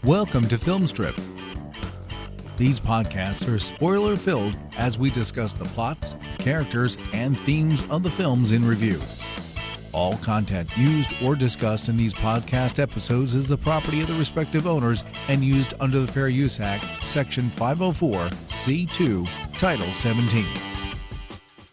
Welcome to Film Strip. These podcasts are spoiler-filled as we discuss the plots, characters, and themes of the films in review. All content used or discussed in these podcast episodes is the property of the respective owners and used under the Fair Use Act, Section 504(c)(2), Title 17.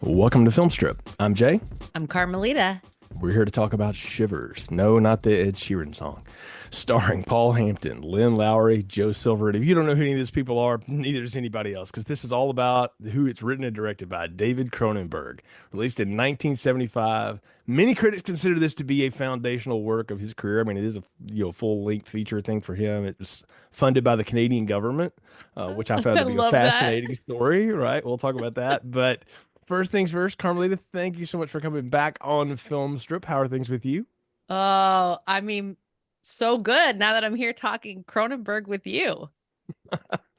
Welcome to Film Strip. I'm Jay. I'm Carmelita. We're here to talk about Shivers. No, not the Ed Sheeran song. Starring Paul Hampton, Lynn Lowry, Joe Silver. And if you don't know who any of these people are, neither does anybody else, because this is all about who it's written and directed by. David Cronenberg, released in 1975. Many critics consider this to be a foundational work of his career. I mean, it is a full-length feature thing for him. It was funded by the Canadian government, which I found to be a fascinating story. Right, we'll talk about that. But first things first, Carmelita, thank you so much for coming back on Film Strip. How are things with you? Oh, I mean, so good now that I'm here talking Cronenberg with you.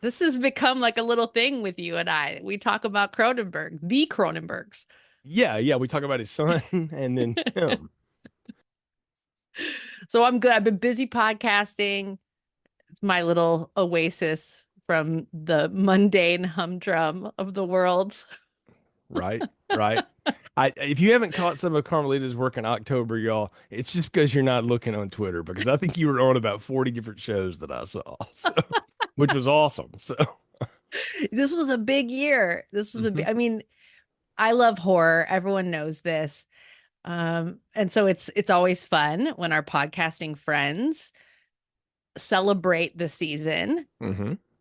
This has become like a little thing with you and I. We talk about Cronenberg, the Cronenbergs. Yeah, we talk about his son and then him. So I'm good. I've been busy podcasting. It's my little oasis from the mundane humdrum of the world. Right. If you haven't caught some of Carmelita's work in October, y'all, it's just because you're not looking on Twitter, because I think you were on about 40 different shows that I saw, which was awesome. So this was a big year. I mean, I love horror. Everyone knows this. And so it's always fun when our podcasting friends celebrate the season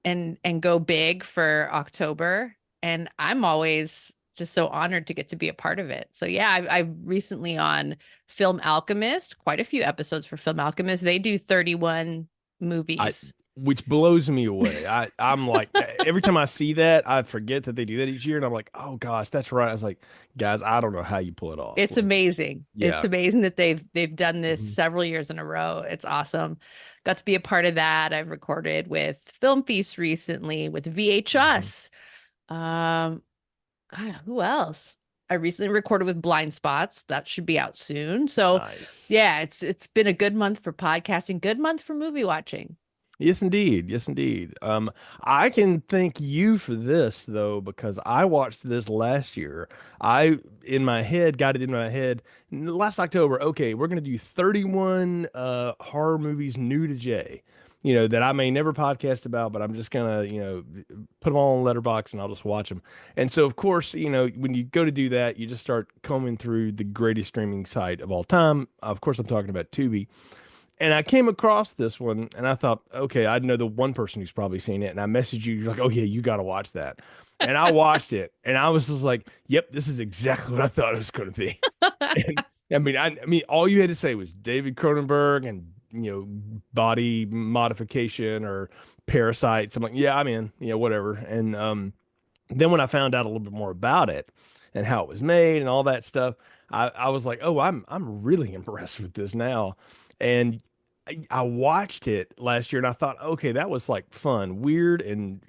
and go big for October. And I'm always just so honored to get to be a part of it. So yeah, I recently on Film Alchemist, quite a few episodes for Film Alchemist. They do 31 movies. Which blows me away. I'm like, every time I see that, I forget that they do that each year. And I'm like, oh gosh, that's right. I was like, guys, I don't know how you pull it off. It's amazing. Yeah. It's amazing that they've done this several years in a row. It's awesome. Got to be a part of that. I've recorded with Film Feast recently, with VHS. God, who else? I recently recorded with Blind Spots. That should be out soon. So nice. Yeah, it's been a good month for podcasting, good month for movie watching. Yes, indeed. I can thank you for this, though, because I watched this last year. Got it in my head last October. Okay, we're going to do 31 horror movies new to Jay, that I may never podcast about, but I'm just going to, put them all on Letterboxd and I'll just watch them. And so, of course, when you go to do that, you just start combing through the greatest streaming site of all time. Of course, I'm talking about Tubi. And I came across this one and I thought, okay, I know the one person who's probably seen it. And I messaged you. You're like, oh yeah, you got to watch that. And I watched it and I was just like, yep, this is exactly what I thought it was going to be. And, I mean, all you had to say was David Cronenberg and, body modification or parasites. I'm like, yeah, I'm in, whatever. And then when I found out a little bit more about it and how it was made and all that stuff, I was like, oh, I'm really impressed with this now. And I watched it last year and I thought, okay, that was like fun, weird and,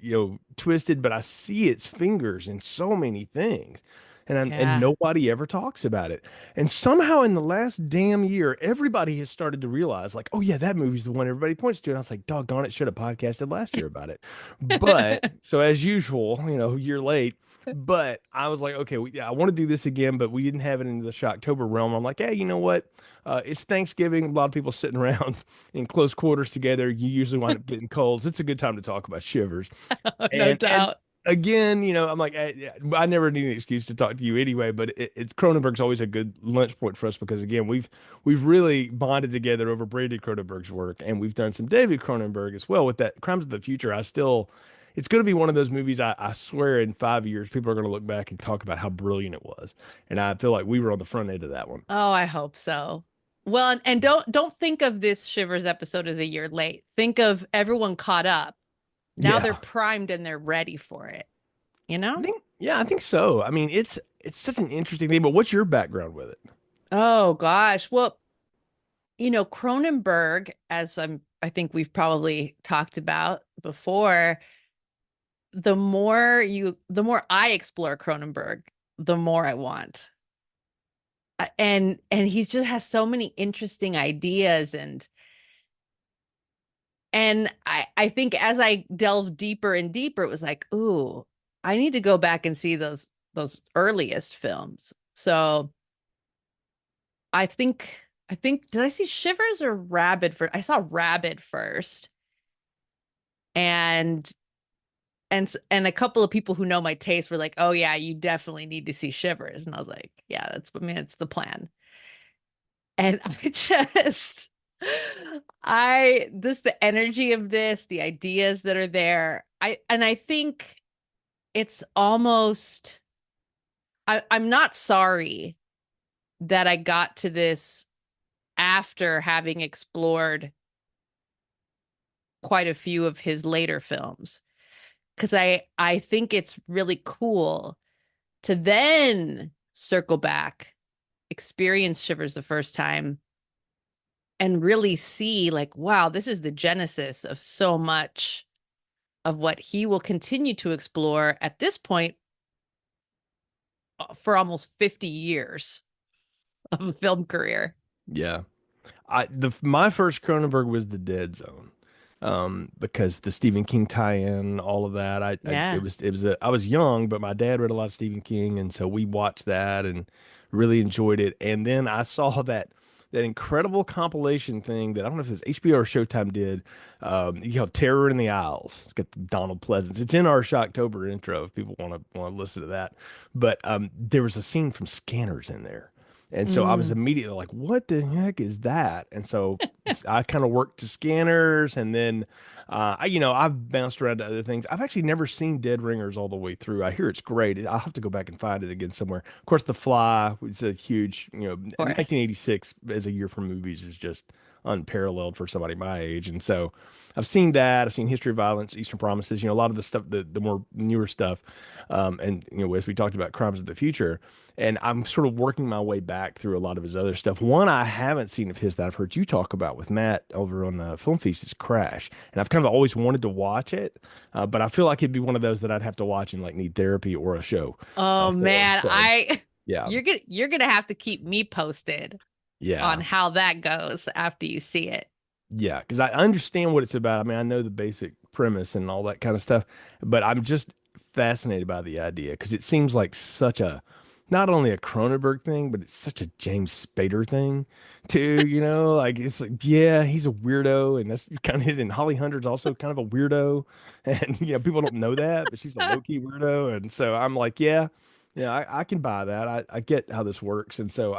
twisted, but I see its fingers in so many things. And nobody ever talks about it. And somehow in the last damn year, everybody has started to realize, like, oh yeah, that movie's the one everybody points to. And I was like, doggone it, should have podcasted last year about it. But so as usual, a year late. But I was like, okay, I want to do this again, but we didn't have it in the Shocktober realm. I'm like, hey, you know what? It's Thanksgiving. A lot of people sitting around in close quarters together. You usually wind up getting colds. It's a good time to talk about Shivers. No doubt. Again, I'm like, I never need an excuse to talk to you anyway, but Cronenberg's always a good lunch point for us because, again, we've really bonded together over Brandon Cronenberg's work, and we've done some David Cronenberg as well with that Crimes of the Future. It's going to be one of those movies, I swear in 5 years, people are going to look back and talk about how brilliant it was. And I feel like we were on the front end of that one. Oh, I hope so. Well, and don't think of this Shivers episode as a year late. Think of everyone caught up. Now they're primed and they're ready for it. I think so. I mean, it's such an interesting thing, but what's your background with it? Oh gosh. Well, Cronenberg, as I think we've probably talked about before, the more I explore Cronenberg, the more I want. And he just has so many interesting ideas, and And I think as I delved deeper and deeper, it was like, ooh, I need to go back and see those earliest films. So I think did I see Shivers or Rabid first? I saw Rabid first, and and a couple of people who know my taste were like, "Oh yeah, you definitely need to see Shivers," and I was like, "Yeah, that's I mean, it's the plan." And I this the energy of this, the ideas that are there. I think it's almost I'm not sorry that I got to this after having explored quite a few of his later films because I think it's really cool to then circle back, experience Shivers the first time, and really see like, wow, this is the genesis of so much of what he will continue to explore at this point for almost 50 years of a film career. Yeah. My first Cronenberg was The Dead Zone, because the Stephen King tie-in, all of that. Yeah. I was young, but my dad read a lot of Stephen King, and so we watched that and really enjoyed it. And then I saw that incredible compilation thing that I don't know if it was HBO or Showtime did, Terror in the Isles. It's got Donald Pleasance. It's in our Shocktober intro if people want to listen to that. But there was a scene from Scanners in there. And so I was Mm. immediately like, what the heck is that? And so I kind of worked to Scanners, and then I've bounced around to other things. I've actually never seen Dead Ringers all the way through. I hear it's great. I'll have to go back and find it again somewhere. Of course, The Fly was a huge, Of course. 1986 as a year for movies is just unparalleled for somebody my age. And so I've seen that. I've seen History of Violence, Eastern Promises, a lot of the stuff, the more newer stuff. And, as we talked about Crimes of the Future. And I'm sort of working my way back through a lot of his other stuff. One I haven't seen of his that I've heard you talk about with Matt over on Film Feast is Crash. And I've kind of always wanted to watch it, but I feel like it'd be one of those that I'd have to watch and like need therapy or a show Oh for. man, So, I yeah. you're gonna have to keep me posted on Yeah. how that goes after you see it. Yeah, because I understand what it's about. I mean, I know the basic premise and all that kind of stuff, but I'm just fascinated by the idea because it seems like such a not only a Cronenberg thing, but it's such a James Spader thing too. Like it's like, yeah, he's a weirdo, and that's kind of his. And Holly Hunter's also kind of a weirdo, and people don't know that, but she's a low key weirdo, and so I'm like, yeah, yeah, I can buy that. I get how this works, and so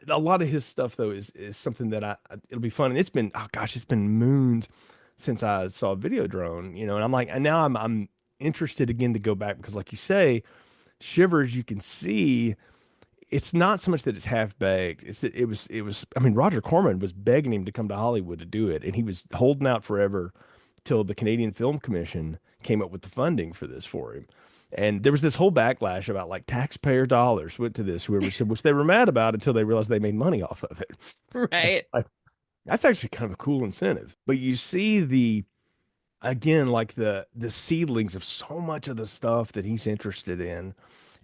a lot of his stuff though is something that it'll be fun. And it's been, oh gosh, it's been moons since I saw Videodrome, and I'm like, and now I'm interested again to go back because like you say, Shivers, you can see it's not so much that it's half baked. It's that it was. I mean, Roger Corman was begging him to come to Hollywood to do it, and he was holding out forever till the Canadian Film Commission came up with the funding for this for him. And there was this whole backlash about like taxpayer dollars went to this, whoever said, which they were mad about until they realized they made money off of it. Right. Like, that's actually kind of a cool incentive. But you see again, like the seedlings of so much of the stuff that he's interested in.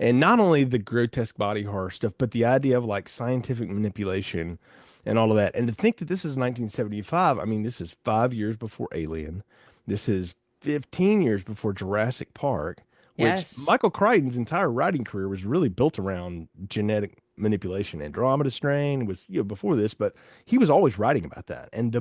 And not only the grotesque body horror stuff, but the idea of like scientific manipulation and all of that. And to think that this is 1975, I mean, this is 5 years before Alien. This is 15 years before Jurassic Park, which Yes. Michael Crichton's entire writing career was really built around genetic manipulation. Andromeda Strain was, before this, but he was always writing about that. And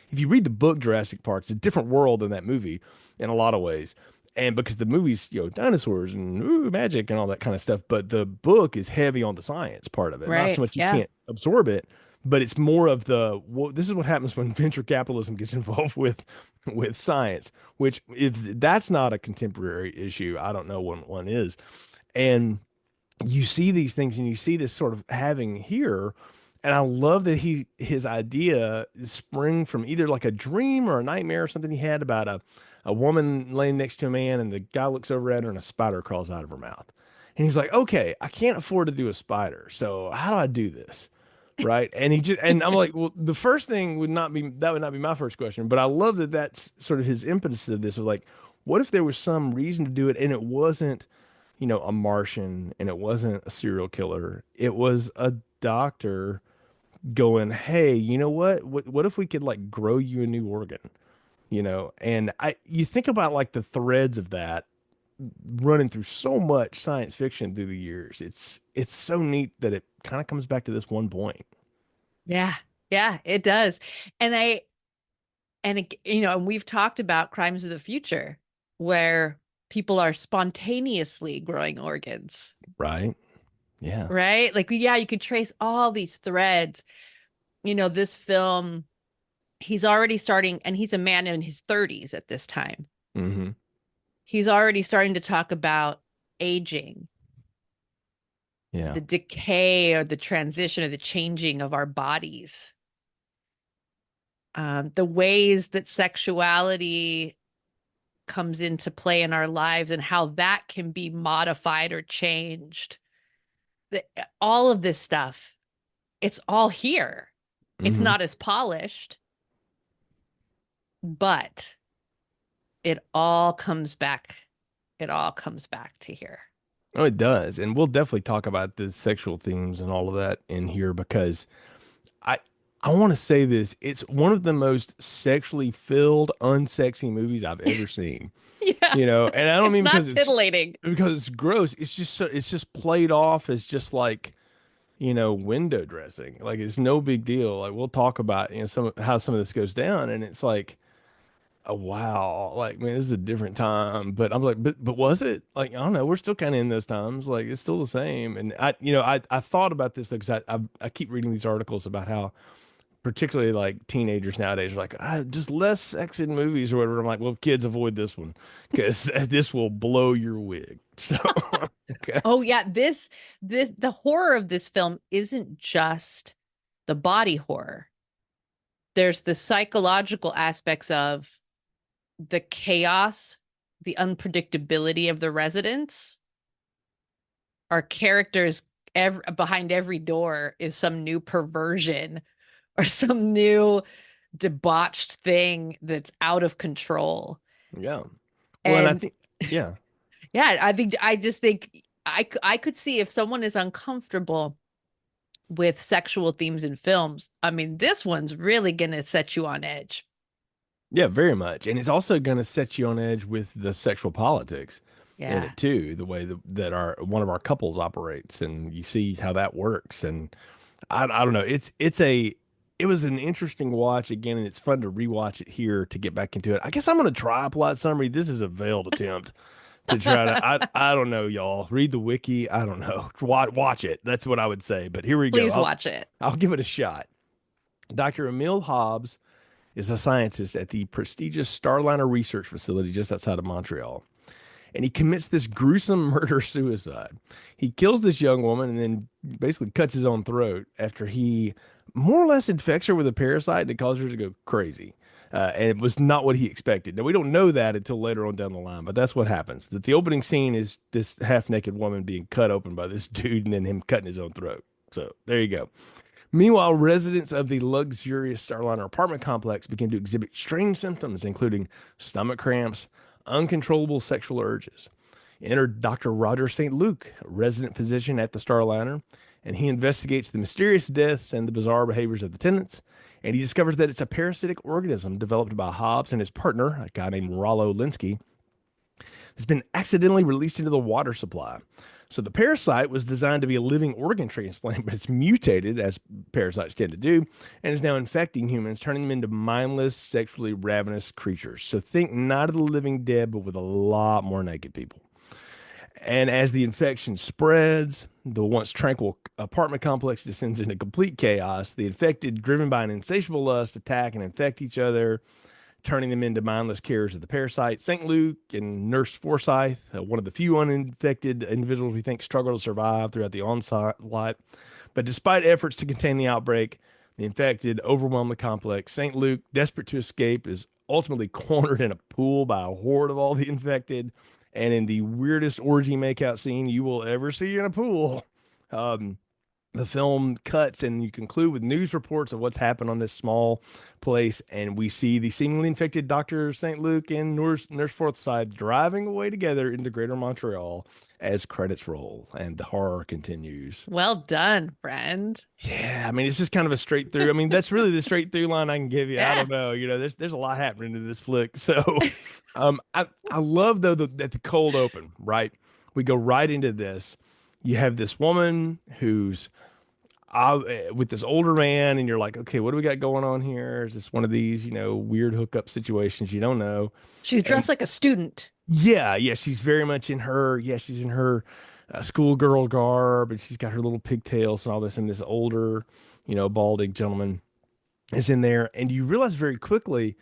if you read the book Jurassic Park, it's a different world than that movie in a lot of ways. And because the movie's, dinosaurs and magic and all that kind of stuff, but the book is heavy on the science part of it. Not so Right. much you Yeah. can't absorb it, but it's more of well, this is what happens when venture capitalism gets involved with science, which if that's not a contemporary issue, I don't know what one is. And you see these things and you see this sort of having here. And I love that his idea spring from either like a dream or a nightmare or something he had about a woman laying next to a man, and the guy looks over at her and a spider crawls out of her mouth. And he's like, okay, I can't afford to do a spider. So how do I do this? Right. And I'm like, well, the first thing would not be, that would not be my first question, but I love that that's sort of his impetus of this, of like, what if there was some reason to do it and it wasn't, a Martian, and it wasn't a serial killer. It was a doctor going, hey, you know what? What if we could like grow you a new organ? And you think about like the threads of that running through so much science fiction through the years. It's so neat that it kind of comes back to this one point. Yeah. Yeah, it does. And we've talked about Crimes of the Future where people are spontaneously growing organs, Right? Yeah. right? Like, yeah, you could trace all these threads. This film, he's already starting, and he's a man in his 30s at this time. Hmm. He's already starting to talk about aging, Yeah. the decay or the transition or the changing of our bodies, the ways that sexuality comes into play in our lives and how that can be modified or changed. All of this stuff, it's all here. It's Hmm. not as polished, but it all comes back. It all comes back to here. Oh, it does. And we'll definitely talk about the sexual themes and all of that in here because I I want to say this. It's one of the most sexually filled, unsexy movies I've ever seen. Yeah, And I don't it's mean not titillating. because it's gross. It's just played off as just like, window dressing. Like it's no big deal. Like we'll talk about, how some of this goes down and it's like, oh wow, like man, this is a different time. But I'm like, but was it? Like, I don't know, we're still kind of in those times. Like it's still the same. And I thought about this because I keep reading these articles about how particularly like teenagers nowadays are like, just less sex in movies or whatever. I'm like, well, kids, avoid this one because this will blow your wig. So, okay. Oh yeah, the horror of this film isn't just the body horror. There's the psychological aspects of the chaos, the unpredictability of the residents. Our characters behind every door is some new perversion or some new debauched thing that's out of control. Yeah. Well, and I And think, yeah, yeah, I just think I could see if someone is uncomfortable with sexual themes in films. I mean, this one's really going to set you on edge. yeah, very much. And it's also going to set you on edge with the sexual politics in Yeah. it too, the way that one of our couples operates, and you see how that works. And I don't know. It was an interesting watch again, and it's fun to rewatch it here to get back into it. I guess I'm gonna try a plot summary. This is a veiled attempt to try to. I don't know, y'all. Read the wiki. I don't know. Watch it. That's what I would say. But here we go. Please watch it. I'll give it a shot. Dr. Emil Hobbs is a scientist at the prestigious Starliner Research Facility just outside of Montreal, and he commits this gruesome murder suicide. He kills this young woman and then basically cuts his own throat after he more or less infects her with a parasite that causes her to go crazy. And it was not what he expected. Now, we don't know that until later on down the line, but that's what happens. But the opening scene is this half naked woman being cut open by this dude and then him cutting his own throat. So there you go. Meanwhile, residents of the luxurious Starliner apartment complex begin to exhibit strange symptoms, including stomach cramps, uncontrollable sexual urges. Enter Dr. Roger St. Luke, a resident physician at the Starliner, and he investigates the mysterious deaths and the bizarre behaviors of the tenants. And he discovers that it's a parasitic organism developed by Hobbs and his partner, a guy named Rollo Linsky, that's been accidentally released into the water supply. So the parasite was designed to be a living organ transplant, but it's mutated, as parasites tend to do, and is now infecting humans, turning them into mindless, sexually ravenous creatures. So think Night of the Living Dead, but with a lot more naked people. And as the infection spreads, the once tranquil apartment complex descends into complete chaos. The infected, driven by an insatiable lust, attack and infect each other, turning them into mindless carriers of the parasite. St. Luke and Nurse Forsyth, one of the few uninfected individuals we think struggle to survive throughout the onslaught. But despite efforts to contain the outbreak, the infected overwhelm the complex. St. Luke, desperate to escape, is ultimately cornered in a pool by a horde of all the infected. And in the weirdest orgy makeout scene you will ever see in a pool, um, the film cuts and you conclude with news reports of what's happened on this small place. And we see the seemingly infected Dr. St. Luke and Nurse Forsyth driving away together into Greater Montreal as credits roll and the horror continues. Well done, friend. Yeah, I mean, it's just kind of a straight through. I mean, that's really the straight through line I can give you. I Yeah. don't know, there's a lot happening in this flick. So, I love though that the cold open, right? We go right into this. You have this woman who's with this older man, and you're like, okay, what do we got going on here? Is this one of these, weird hookup situations? You don't know. She's And dressed like a student. yeah, she's very much in her, she's in her schoolgirl garb, and she's got her little pigtails and all this, and this older, balding gentleman is in there. And you realize very quickly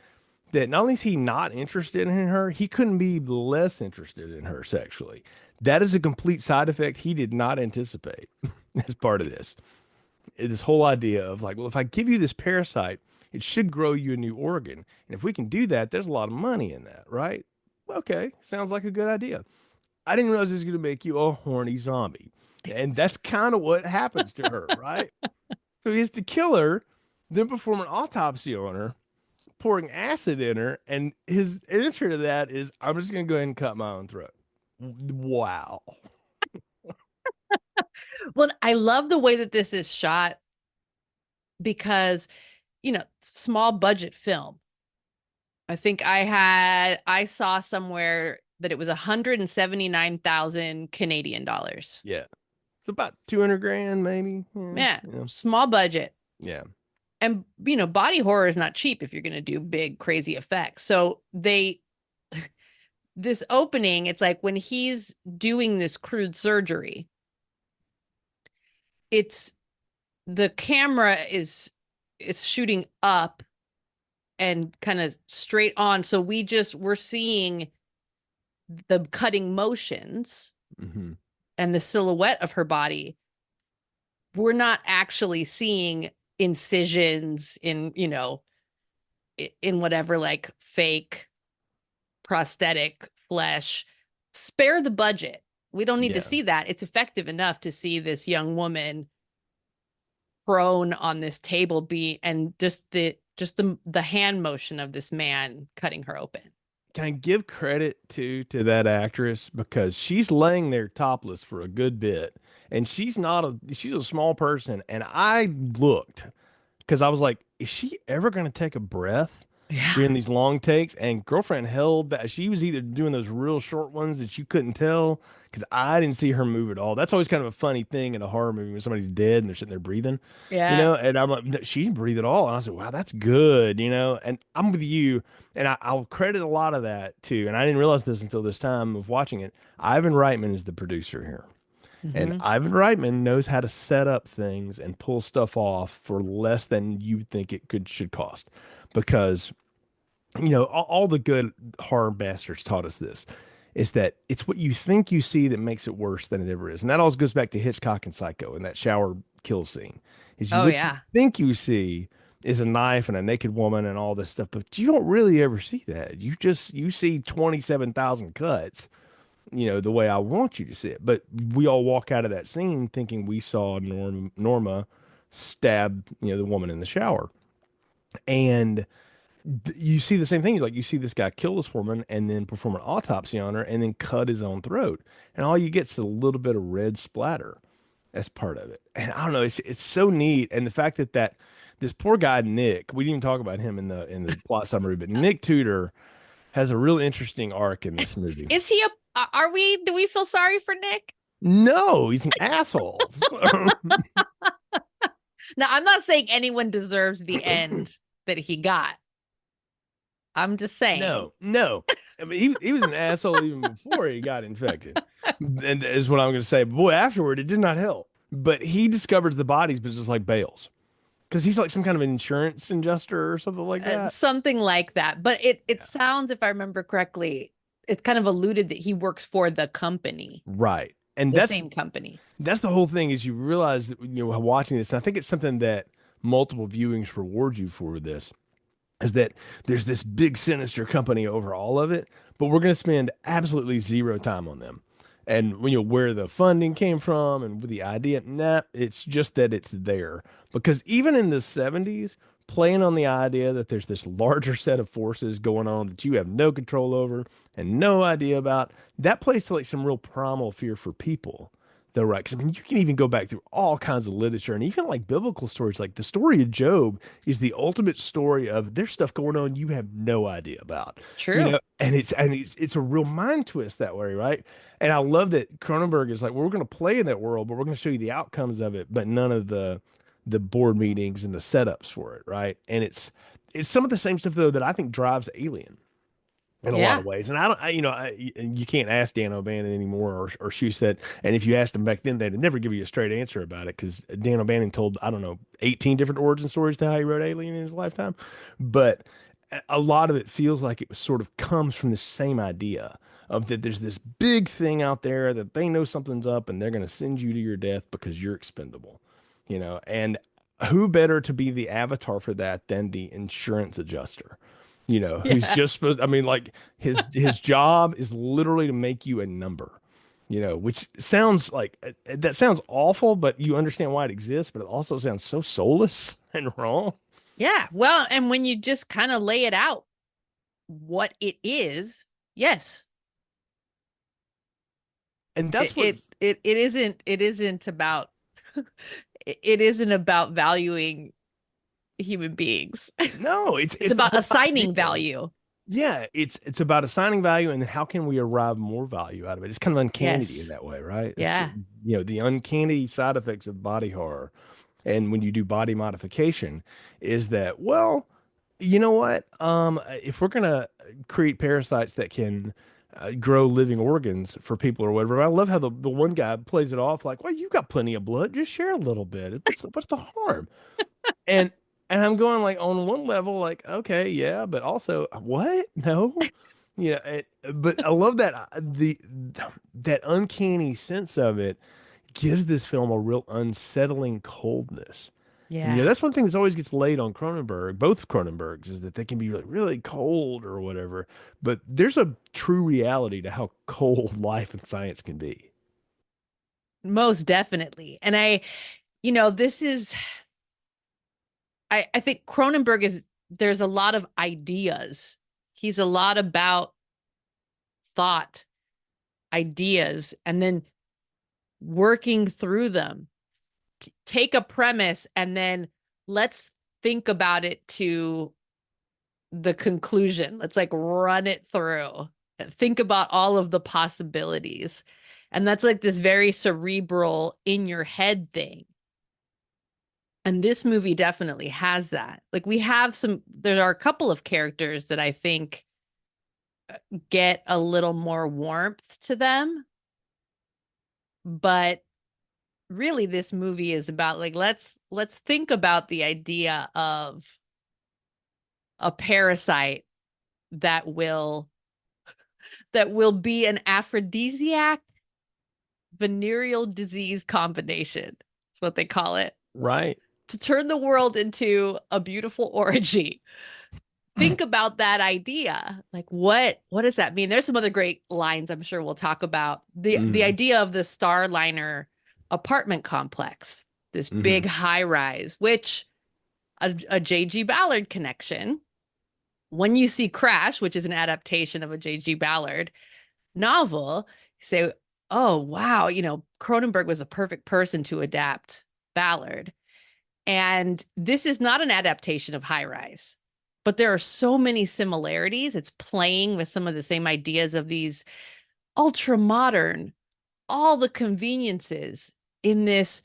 that not only is he not interested in her, he couldn't be less interested in her sexually. That is a complete side effect he did not anticipate as part of this whole idea of like, well, if I give you this parasite, it should grow you a new organ. And if we can do that, there's a lot of money in that, right? Okay, sounds like a good idea. I didn't realize it was going to make you a horny zombie. And that's kind of what happens to her, right? So he has to kill her, then perform an autopsy on her, pouring acid in her. And his answer to that is, I'm just going to go ahead and cut my own throat. Wow. Well, I love the way that this is shot because, small budget film. I think I saw somewhere that it was 179,000 Canadian dollars. Yeah. It's about 200 grand, maybe. Yeah. Small budget. Yeah. And, body horror is not cheap if you're going to do big, crazy effects. So this opening, it's like when he's doing this crude surgery, the camera is shooting up and kind of straight on. So we're seeing the cutting motions and the silhouette of her body. We're not actually seeing incisions in whatever like fake prosthetic flesh. Spare the budget. We don't need to see that. It's effective enough to see this young woman prone on this table and just the hand motion of this man cutting her open. Can I give credit to that actress because she's laying there topless for a good bit, and she's a small person, and I looked because I was like, is she ever going to take a breath during these long takes? And girlfriend held that. She was either doing those real short ones that you couldn't tell because I didn't see her move at all. That's always kind of a funny thing in a horror movie when somebody's dead and they're sitting there breathing. Yeah. And I'm like, no, she didn't breathe at all. And I said, wow, that's good. And I'm with you. And I'll credit a lot of that too. And I didn't realize this until this time of watching it. Ivan Reitman is the producer here. And Ivan Reitman knows how to set up things and pull stuff off for less than you think should cost. Because, all the good horror bastards taught us this, is that it's what you think you see that makes it worse than it ever is. And that always goes back to Hitchcock and Psycho and that shower kill scene. What you think you see is a knife and a naked woman and all this stuff, but you don't really ever see that. You see 27,000 cuts, the way I want you to see it. But we all walk out of that scene thinking we saw Norma stab, the woman in the shower. And you see the same thing. You see this guy kill this woman and then perform an autopsy on her and then cut his own throat. And all you get is a little bit of red splatter as part of it. And I don't know, it's so neat. And the fact that this poor guy, Nick, we didn't even talk about him in the plot summary, but Nick Tudor has a real interesting arc in this movie. Is he do we feel sorry for Nick? No, he's an asshole. Now, I'm not saying anyone deserves the end that he got. I'm just saying. No. I mean, he was an asshole even before he got infected. And is what I'm going to say. But boy, afterward, it did not help. But he discovers the bodies, but just like Bales. Because he's like some kind of insurance adjuster or something like that. Something like that. But it sounds, if I remember correctly, it's kind of alluded that he works for the company. Right. And the same company. That's the whole thing is you realize, watching this, and I think it's something that multiple viewings reward you for this, is that there's this big sinister company over all of it, but we're going to spend absolutely zero time on them. and when you know where the funding came from and the idea. Nah, it's just that it's there because even in the 70s, playing on the idea that there's this larger set of forces going on that you have no control over and no idea about, that plays to like some real primal fear for people. Though, right? Because I mean, you can even go back through all kinds of literature and even like biblical stories. Like the story of Job is the ultimate story of there's stuff going on you have no idea about, you True. know. And it's a real mind twist that way, right? And I love that Cronenberg is like, well, we're going to play in that world, but we're going to show you the outcomes of it, but none of the board meetings and the setups for it, right? And it's some of the same stuff though that I think drives Alien in a lot Yeah. of ways. And I don't, you can't ask Dan O'Bannon anymore or Shusett. And if you asked him back then, they'd never give you a straight answer about it because Dan O'Bannon told, I don't know, 18 different origin stories to how he wrote Alien in his lifetime. But a lot of it feels like it was sort of comes from the same idea of that there's this big thing out there that they know something's up and they're going to send you to your death because you're expendable, you know, and who better to be the avatar for that than the insurance adjuster? You know, who's Yeah. just supposed, I mean, like his job is literally to make you a number, you know, which sounds like that sounds awful, but you understand why it exists, but it also sounds so soulless and wrong. Yeah. Well, and when you just kind of lay it out what it is, yes, And it that's it what's it isn't about it isn't about valuing human beings. no, It's it's the about whole assigning idea. value. Yeah, it's about assigning value and then how can we arrive more value out of it? It's kind of uncanny in Yes. that way, right? It's Yeah. the uncanny side effects of body horror. And when you do body modification, is that, well, you know what? If we're gonna create parasites that can grow living organs for people or whatever, I love how the one guy plays it off like, well, you got plenty of blood, just share a little bit. What's the harm? And and I'm going like on one level, like, okay, yeah, but also what? No, but I love that that uncanny sense of it gives this film a real unsettling coldness. And Yeah. that's one thing that always gets laid on Cronenberg, both Cronenbergs, is that they can be really, really cold or whatever. But there's a true reality to how cold life and science can be. Most definitely. And this is I think Cronenberg is there's a lot of ideas. He's a lot about thought, ideas, and then working through them. Take a premise and then let's think about it to the conclusion. Let's like run it through. Think about all of the possibilities. And that's like this very cerebral in your head thing. And this movie definitely has that. Like there are a couple of characters that I think get a little more warmth to them. But really this movie is about like let's think about the idea of a parasite that will be an aphrodisiac venereal disease combination. That's what they call it. Right. To turn the world into a beautiful orgy. Think about that idea. Like what does that mean? There's some other great lines I'm sure we'll talk about. The Hmm. idea of the Starliner apartment complex, this Hmm. big high rise, which a J.G. Ballard connection. When you see Crash, which is an adaptation of a J.G. Ballard novel, you say, oh, wow, Cronenberg was a perfect person to adapt Ballard. And this is not an adaptation of High Rise, but there are so many similarities. It's playing with some of the same ideas of these ultra modern, all the conveniences in this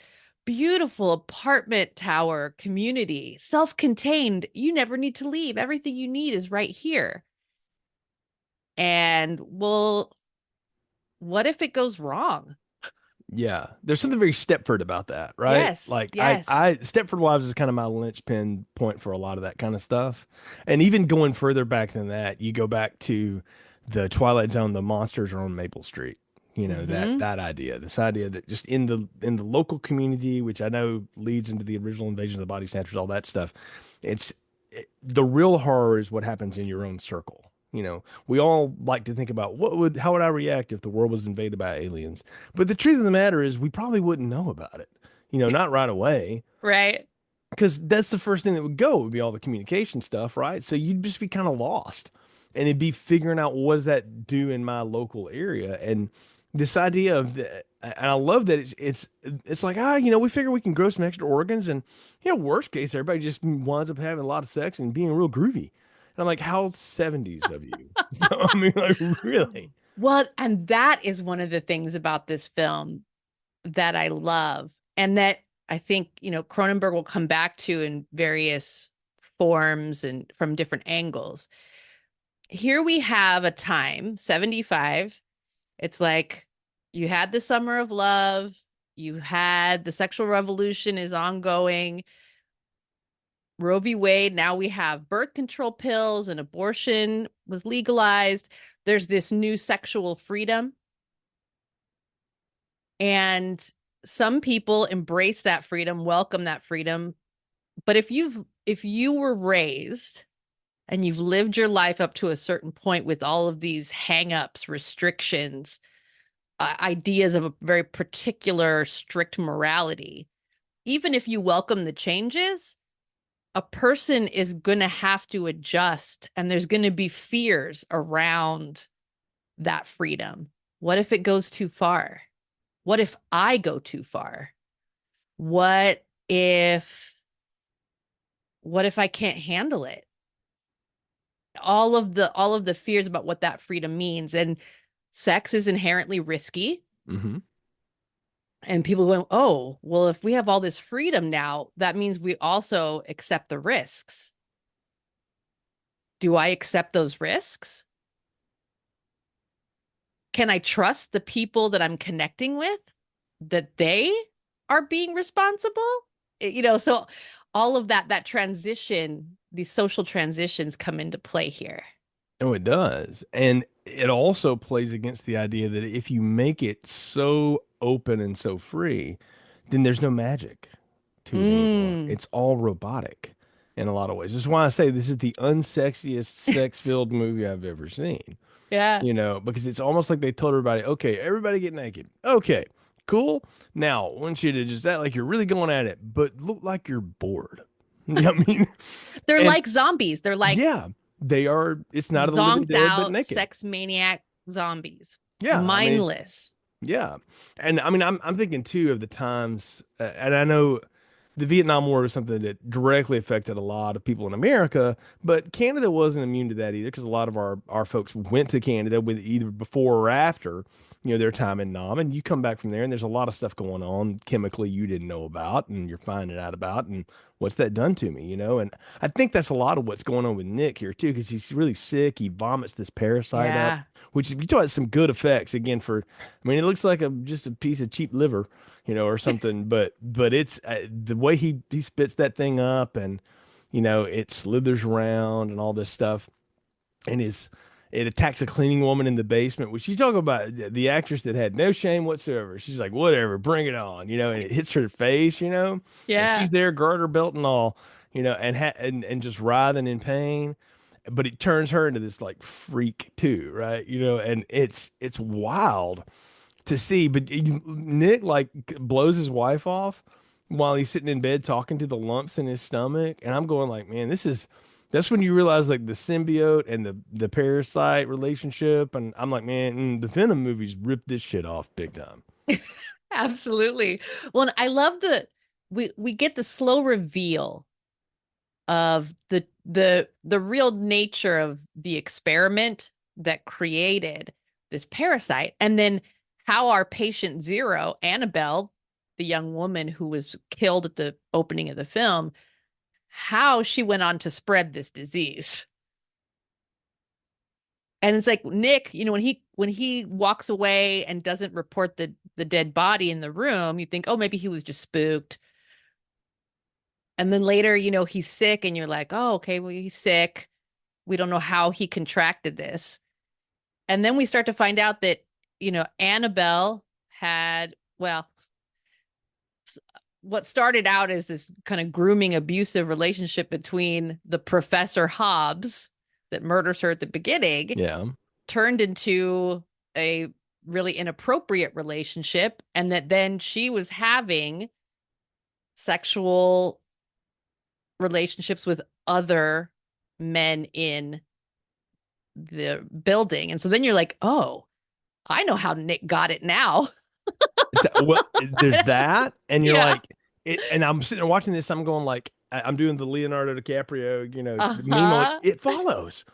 beautiful apartment tower community, self contained. You never need to leave. Everything you need is right here. And well, what if it goes wrong? Yeah, there's something very Stepford about that, right? Yes, Like yes. Stepford Wives is kind of my linchpin point for a lot of that kind of stuff. And even going further back than that, you go back to the Twilight Zone, the monsters are on Maple Street. You know, Mm-hmm. that idea, this idea that just in the local community, which I know leads into the original Invasion of the Body Snatchers, all that stuff. The real horror is what happens in your own circle. We all like to think about how would I react if the world was invaded by aliens? But the truth of the matter is we probably wouldn't know about it. Not right away. Right. Because that's the first thing that would go would be all the communication stuff, right? So you'd just be kind of lost, and it'd be figuring out what does that do in my local area, and this idea of and I love that it's like we figure we can grow some extra organs, and worst case everybody just winds up having a lot of sex and being real groovy, and I'm like, how 70s of you? So, I mean, like, really? Well, and that is one of the things about this film that I love, and that I think, Cronenberg will come back to in various forms and from different angles. Here we have a time, 75. It's like you had the summer of love, you had the sexual revolution is ongoing. Roe v. Wade, now we have birth control pills and abortion was legalized. There's this new sexual freedom. And some people embrace that freedom, welcome that freedom. But if you were raised and you've lived your life up to a certain point with all of these hang-ups, restrictions, ideas of a very particular strict morality, even if you welcome the changes, a person is going to have to adjust, and there's going to be fears around that freedom. What if it goes too far? What if I go too far? What if I can't handle it? All of the fears about what that freedom means. And sex is inherently risky. Mm-hmm. And people going, oh, well, if we have all this freedom now, that means we also accept the risks. Do I accept those risks? Can I trust the people that I'm connecting with, that they are being responsible? So all of that transition, these social transitions come into play here. Oh, it does. And it also plays against the idea that if you make it so open and so free, then there's no magic to it anymore. It's all robotic in a lot of ways. That's why I say this is the unsexiest sex-filled movie I've ever seen. Yeah. Because it's almost like they told everybody, okay, everybody get naked. Okay, cool. Now, I want you to just act like you're really going at it, but look like you're bored. I mean, they're like zombies. They're like, yeah, they are. It's not a living zonked dead, but out naked. sex maniac zombies. Yeah, mindless. Yeah, and I mean, I'm thinking too of the times, and I know the Vietnam War was something that directly affected a lot of people in America, but Canada wasn't immune to that either because a lot of our folks went to Canada with either before or after, their time in Nam, and you come back from there and there's a lot of stuff going on chemically you didn't know about and you're finding out about, and what's that done to me, and I think that's a lot of what's going on with Nick here too because he's really sick. He vomits this parasite up, which you talk about some good effects again I mean, it looks like just a piece of cheap liver, or something. But it's the way he spits that thing up, and it slithers around and all this stuff, and it attacks a cleaning woman in the basement. Which you talk about the actress that had no shame whatsoever. She's like, whatever, bring it on, and it hits her face, and she's there, garter belt and all, and just writhing in pain. But it turns her into this like freak too, right? And it's wild to see. But Nick like blows his wife off while he's sitting in bed talking to the lumps in his stomach, and I'm going like, man, that's when you realize like the symbiote and the parasite relationship, and I'm like, man, the Venom movies ripped this shit off big time. Absolutely. Well, I love we get the slow reveal of the real nature of the experiment that created this parasite, and then how our patient zero, Annabelle, the young woman who was killed at the opening of the film, how she went on to spread this disease. And it's like Nick, when he walks away and doesn't report the dead body in the room, you think, oh, maybe he was just spooked. And then later, he's sick and you're like, oh, okay, well, he's sick. We don't know how he contracted this. And then we start to find out that, Annabelle had, well, what started out as this kind of grooming, abusive relationship between the Professor Hobbs, that murders her at the beginning Yeah. turned into a really inappropriate relationship, and that then she was having sexual relationships with other men in the building. And so then you're like, oh, I know how Nick got it now. Is that what there's that, and you're Yeah. like, and I'm sitting there watching this. I'm going like, I'm doing the Leonardo DiCaprio, the meme. I'm like, Uh-huh. it follows,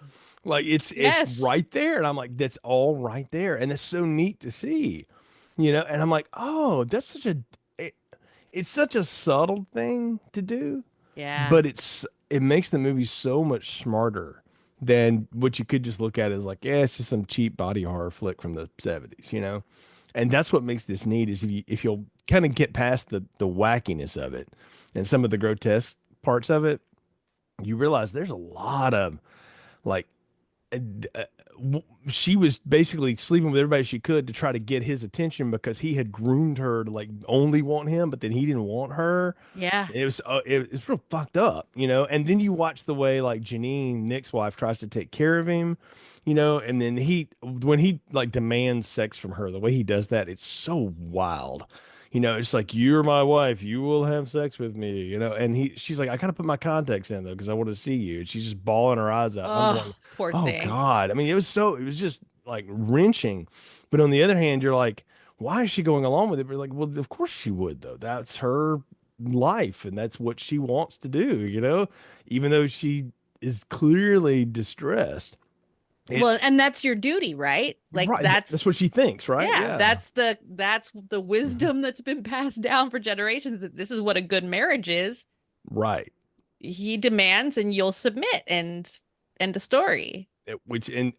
like it's Yes. right there, and I'm like, that's all right there, and it's so neat to see. And I'm like, oh, that's it, it's such a subtle thing to do, Yeah. but it makes the movie so much smarter than what you could just look at as like, yeah, it's just some cheap body horror flick from the 70s. And that's what makes this neat is if you'll kind of get past the wackiness of it and some of the grotesque parts of it, you realize there's a lot of like uh, uh, she was basically sleeping with everybody she could to try to get his attention because he had groomed her to like only want him, but then he didn't want her. Yeah. It's real fucked up. And then you watch the way like Janine, Nick's wife, tries to take care of him. And then when he like demands sex from her, the way he does that, it's so wild. It's like you're my wife, you will have sex with me. And she's like, I gotta put my contacts in though because I want to see you. And she's just bawling her eyes out, and I'm going, Oh, poor oh thing. God. I mean, it was just like wrenching. But on the other hand, you're like, why is she going along with it? But you're like, well, of course she would though. That's her life and that's what she wants to do, even though she is clearly distressed. Well, It's and that's your duty, right? Like right. That's what she thinks, right? yeah, Yeah. that's the Mhm. wisdom that's been passed down for generations that this is what a good marriage is. Right. He demands and you'll submit and end the story.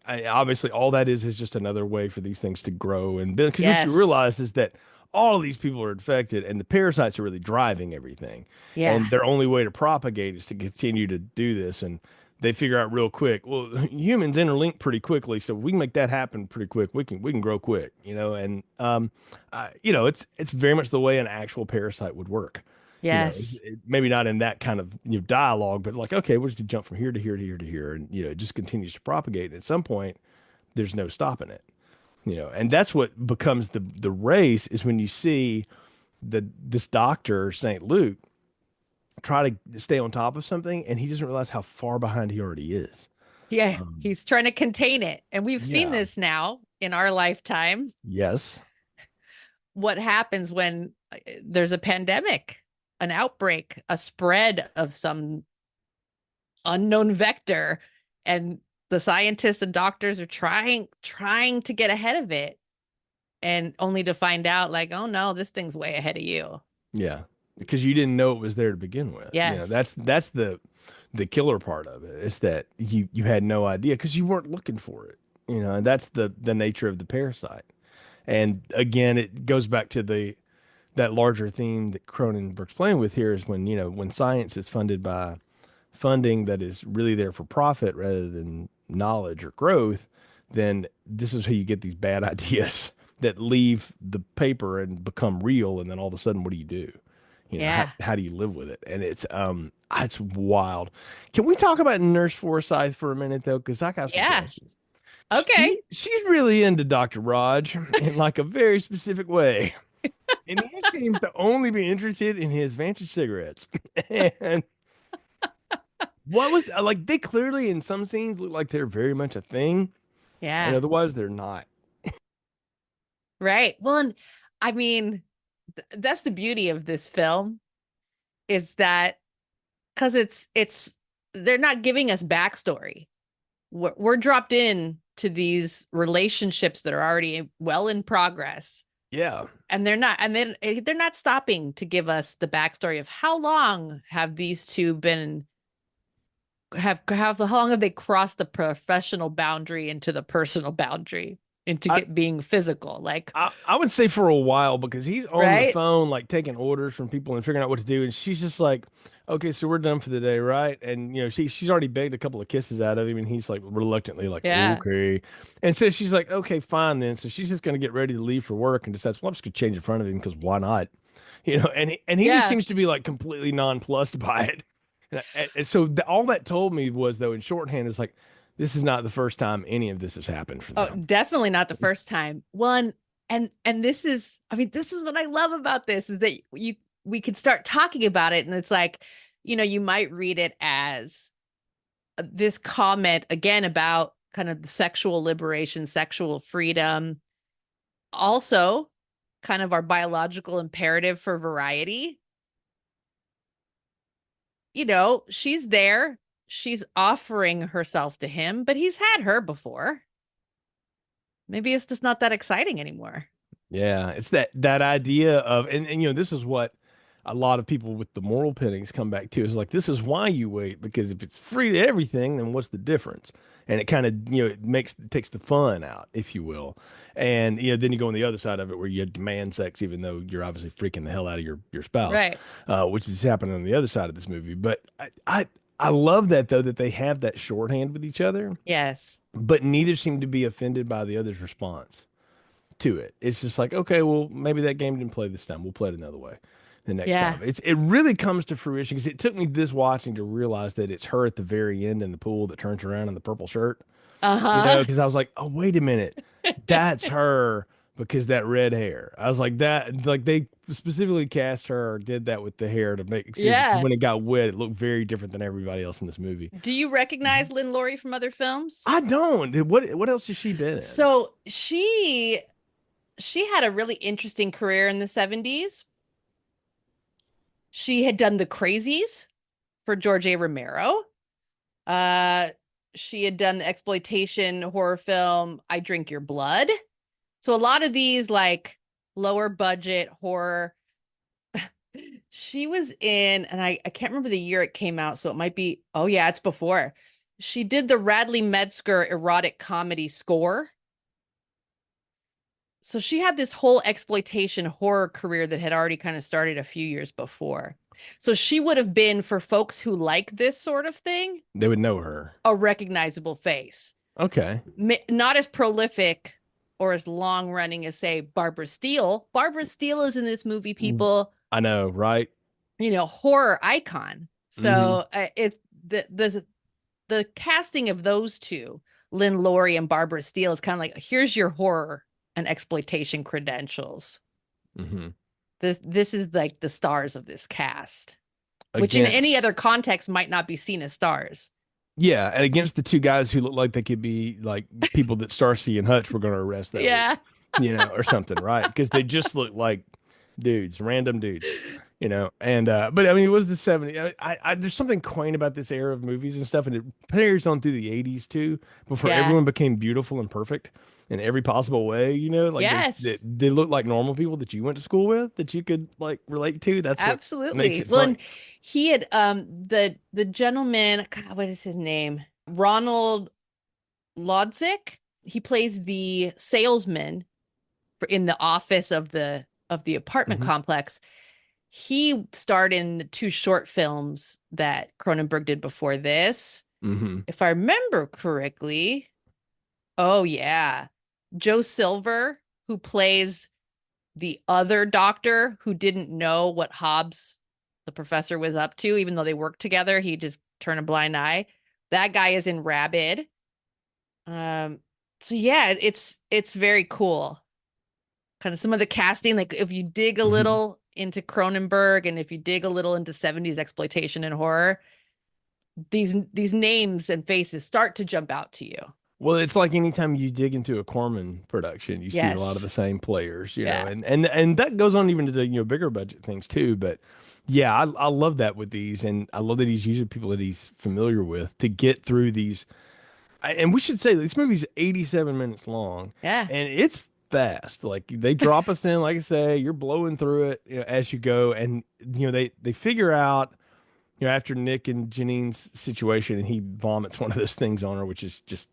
Obviously all that is just another way for these things to grow and build. Because what you Yes. realize is that all of these people are infected and the parasites are really driving everything. Yeah. And their only way to propagate is to continue to do this. And they figure out real quick, well, humans interlink pretty quickly, so we can make that happen pretty quick. We can grow quick. And it's very much the way an actual parasite would work. Yes. Maybe not in that kind of dialogue, but like, okay, we'll just jump from here to here to here to here, and it just continues to propagate. And at some point, there's no stopping it. And that's what becomes the race is when you see this doctor Saint Luke try to stay on top of something, and he doesn't realize how far behind he already is. Yeah, Um, he's trying to contain it. And we've seen yeah. this now in our lifetime. Yes. What happens when there's a pandemic, an outbreak, a spread of some unknown vector, and the scientists and doctors are trying to get ahead of it, and only to find out like, oh no, this thing's way ahead of you. Yeah. Because you didn't know it was there to begin with. Yes. That's the killer part of it is that you had no idea because you weren't looking for it. And that's the nature of the parasite. And again, it goes back to that larger theme that Cronenberg's playing with here is when science is funded by funding that is really there for profit rather than knowledge or growth, then this is how you get these bad ideas that leave the paper and become real. And then all of a sudden, what do you do? How, Yeah. how do you live with it? And it's wild. Can we talk about Nurse Forsyth for a minute though? Because I got some Yeah. questions. Okay. She's really into Dr. Raj in like a very specific way. And he seems to only be interested in his Vantage cigarettes. And what was like they clearly in some scenes look like they're very much a thing, and Yeah. otherwise they're not. Right. Well, and I mean, that's the beauty of this film is that because it's they're not giving us backstory. We're dropped in to these relationships that are already well in progress, Yeah. and they're not stopping to give us the backstory of how long have these two been have how long have they crossed the professional boundary into the personal boundary into I, being physical, like, I would say for a while because he's on the right. phone like taking orders from people and figuring out what to do, and she's just like, "Okay, so we're done for the day, right?" And she's already begged a couple of kisses out of him, and he's like reluctantly like, Yeah. "Okay," and so she's like, "Okay, fine then." So she's just gonna get ready to leave for work and decides, "Well, I'm just gonna change in front of him because why not?" And he just Yeah. seems to be like completely nonplussed by it. And so all that told me was though in shorthand is like this is not the first time any of this has happened for Oh, them. definitely not the first time. One, and this is, I mean, this is what I love about this is that we could start talking about it, and it's like, you might read it as this comment again about kind of the sexual liberation, sexual freedom, also kind of our biological imperative for variety. She's there, she's offering herself to him, but he's had her before. Maybe it's just not that exciting anymore. Yeah, it's that idea of and this is what a lot of people with the moral pinnings come back to is like this is why you wait because if it's free to everything then what's the difference? And it kind of it takes the fun out, if you will. And then you go on the other side of it where you demand sex even though you're obviously freaking the hell out of your spouse, Right. which is happening on the other side of this movie. But I love that though that they have that shorthand with each other, Yes. but neither seem to be offended by the other's response to it. It's just like, okay, well, maybe that game didn't play this time. We'll play it another way the next Yeah. time. It really comes to fruition because it took me this watching to realize that it's her at the very end in the pool that turns around in the purple shirt. Uh-huh. Because I was like, oh, wait a minute, that's her because that red hair. I was like that, like they specifically cast her or did that with the hair to make Yeah. when it got wet, it looked very different than everybody else in this movie. Do you recognize Lynn Laurie from other films? I don't. What else has she been in? So she had a really interesting career in the 70s. She had done The Crazies for George A. Romero. She had done the exploitation horror film I Drink Your Blood. So a lot of these like lower budget horror. She was in, and I can't remember the year it came out, so it might be, oh yeah, it's before. She did the Radley Metzger erotic comedy Score. So she had this whole exploitation horror career that had already kind of started a few years before. So she would have been, for folks who like this sort of thing, They would know her. a recognizable face. Okay. Not as prolific or as long running as, say, Barbara Steele. Barbara Steele is in this movie, people. I know, right? Horror icon. So the casting of those two, Lynn Laurie and Barbara Steele, is kind of like, here's your horror and exploitation credentials. Mm-hmm. This is like the stars of this cast, which in any other context might not be seen as stars. Yeah, and against the two guys who look like they could be like people that Starsky and Hutch were going to arrest that Yeah. week, or something, right? Because they just look like dudes, random dudes, And but I mean, it was the 70s. There's something quaint about this era of movies and stuff, and it carries on through the 80s too, before Yeah. everyone became beautiful and perfect in every possible way. Like Yes. they look like normal people that you went to school with that you could like relate to. That's what Absolutely. makes it Well, fun. and he had the gentleman, God, what is his name? Ronald Lodzik. He plays the salesman in the office of the apartment Mhm. complex. He starred in the two short films that Cronenberg did before this. Mm-hmm. If I remember correctly. Oh yeah. Joe Silver, who plays the other doctor who didn't know what Hobbs, the professor, was up to, even though they worked together. He just turned a blind eye. That guy is in Rabid. So yeah, it's very cool. Kind of some of the casting, like if you dig a Mhm. little into Cronenberg and if you dig a little into 70s exploitation and horror, these names and faces start to jump out to you. Well, it's like anytime you dig into a Corman production, you see a lot of Yes. the same players, Yeah. and that goes on even to the bigger budget things too. But yeah, I love that with these, and I love that he's using people that he's familiar with to get through these. And we should say this movie's 87 minutes long, Yeah. and it's fast. Like they drop us in, like I say, you're blowing through it as you go, and they figure out. After Nick and Janine's situation, and he vomits one of those things on her, which is just,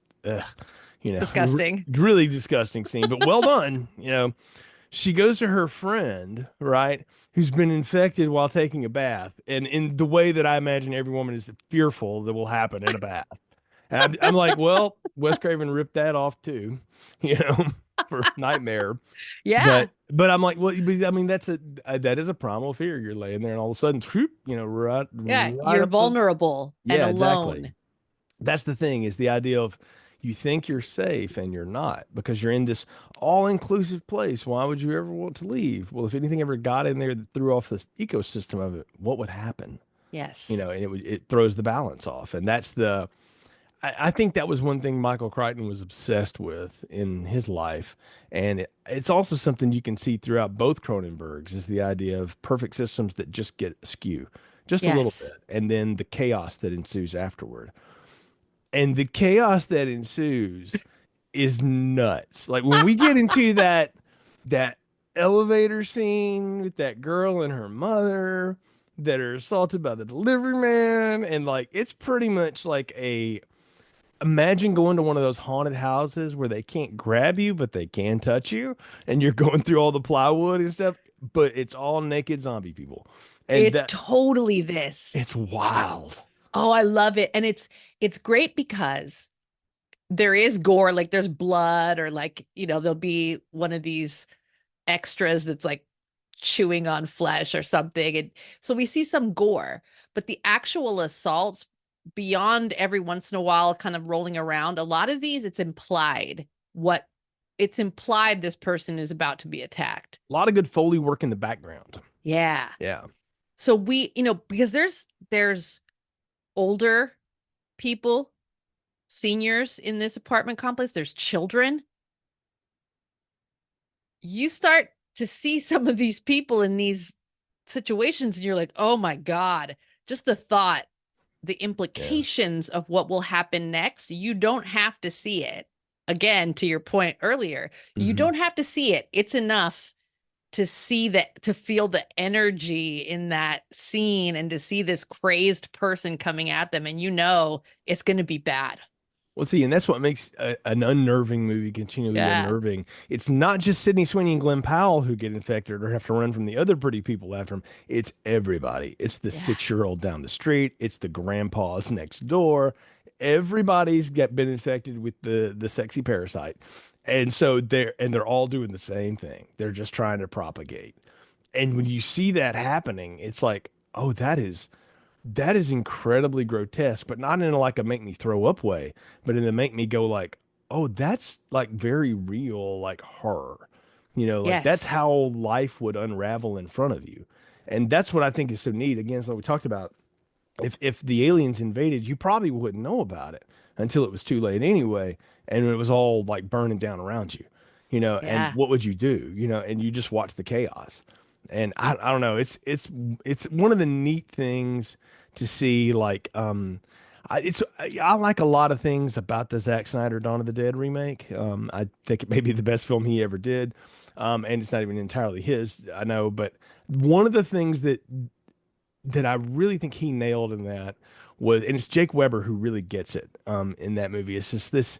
Disgusting. really disgusting scene, but well done. She goes to her friend, right, who's been infected while taking a bath, and in the way that I imagine every woman is fearful that will happen in a bath. And I'm like, well, Wes Craven ripped that off too, for Nightmare. Yeah. But I'm like, well, I mean, that is a primal fear. You're laying there, and all of a sudden, whoop, right, Yeah. right You're up vulnerable and yeah, alone. exactly. That's the thing, is the idea of you think you're safe and you're not because you're in this all-inclusive place. Why would you ever want to leave? Well, if anything ever got in there that threw off the ecosystem of it, what would happen? Yes. And it throws the balance off. And that's I think that was one thing Michael Crichton was obsessed with in his life. And it's also something you can see throughout both Cronenbergs, is the idea of perfect systems that just get askew just a little Yes. bit, and then the chaos that ensues afterward. And the chaos that ensues is nuts. Like when we get into that elevator scene with that girl and her mother that are assaulted by the delivery man, and like it's pretty much like a imagine going to one of those haunted houses where they can't grab you but they can touch you, and you're going through all the plywood and stuff, but it's all naked zombie people. And It's that totally this. it's wild. Oh, I love it. And it's great because there is gore, like there's blood, or like, there'll be one of these extras that's like chewing on flesh or something. And so we see some gore, but the actual assaults, beyond every once in a while kind of rolling around, a lot of these, it's implied this person is about to be attacked. A lot of good Foley work in the background. Yeah. Yeah. So because there's older people, seniors in this apartment complex, there's children. You start to see some of these people in these situations and you're like, oh my God, just the thought, the implications of what will happen next. You don't have to see it. Again, to your point earlier, you Mhm. don't have to see it. It's enough to see that, to feel the energy in that scene and to see this crazed person coming at them, and it's going to be bad. Well, see, and that's what makes an unnerving movie continually Yeah. unnerving. It's not just Sydney Sweeney and Glenn Powell who get infected or have to run from the other pretty people after them. It's everybody. It's the Yeah. 6-year-old down the street. It's the grandpas next door. Everybody's been infected with the sexy parasite, and so they're all doing the same thing. They're just trying to propagate. And when you see that happening, it's like, oh, that is incredibly grotesque, but not in like a make me throw up way, but in the make me go like, oh, that's like very real, like horror. Like that's Yes. how life would unravel in front of you. And that's what I think is so neat. Again, so we talked about, if the aliens invaded, you probably wouldn't know about it until it was too late anyway, and it was all like burning down around you, and Yeah. what would you do, and you just watch the chaos. And I don't know, it's one of the neat things to see, like I like a lot of things about the Zack Snyder Dawn of the Dead remake. I think it may be the best film he ever did. And it's not even entirely his, I know, but one of the things that I really think he nailed in that was, and it's Jake Weber who really gets it in that movie. It's just this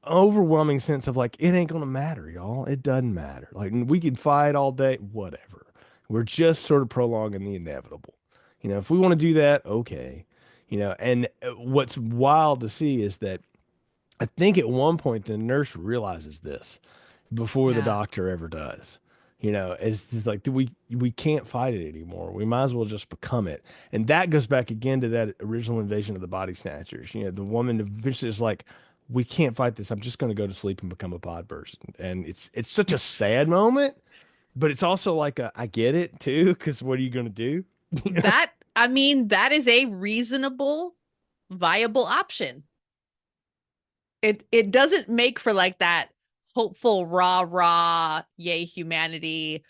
overwhelming sense of like, it ain't gonna matter, y'all. It doesn't matter. Like we can fight all day, whatever. We're just sort of prolonging the inevitable. If we want to do that, okay. And what's wild to see is that I think at one point the nurse realizes this before the Yeah. doctor ever does. It's like we can't fight it anymore. We might as well just become it. And that goes back again to that original invasion of the body snatchers. The woman eventually is like, we can't fight this. I'm just going to go to sleep and become a pod person. And it's such a sad moment, but it's also like I get it too, because what are you going to do? That is a reasonable, viable option. It doesn't make for like that hopeful rah rah yay humanity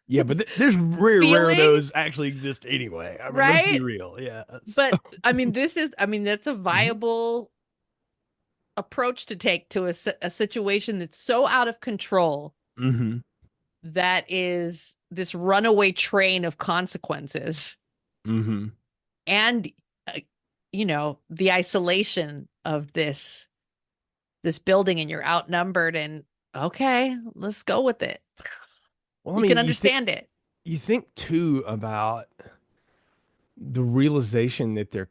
Yeah, but there's rare feeling, those actually exist anyway. I mean, let's be right? real. Yeah. But that's a Mhm. viable approach to take to a situation that's so out of control, Mhm. that is this runaway train of consequences, Mhm. and uh, the isolation of this building, and you're outnumbered, and okay, let's go with it. Well, I You mean, can understand it. you think too about the realization that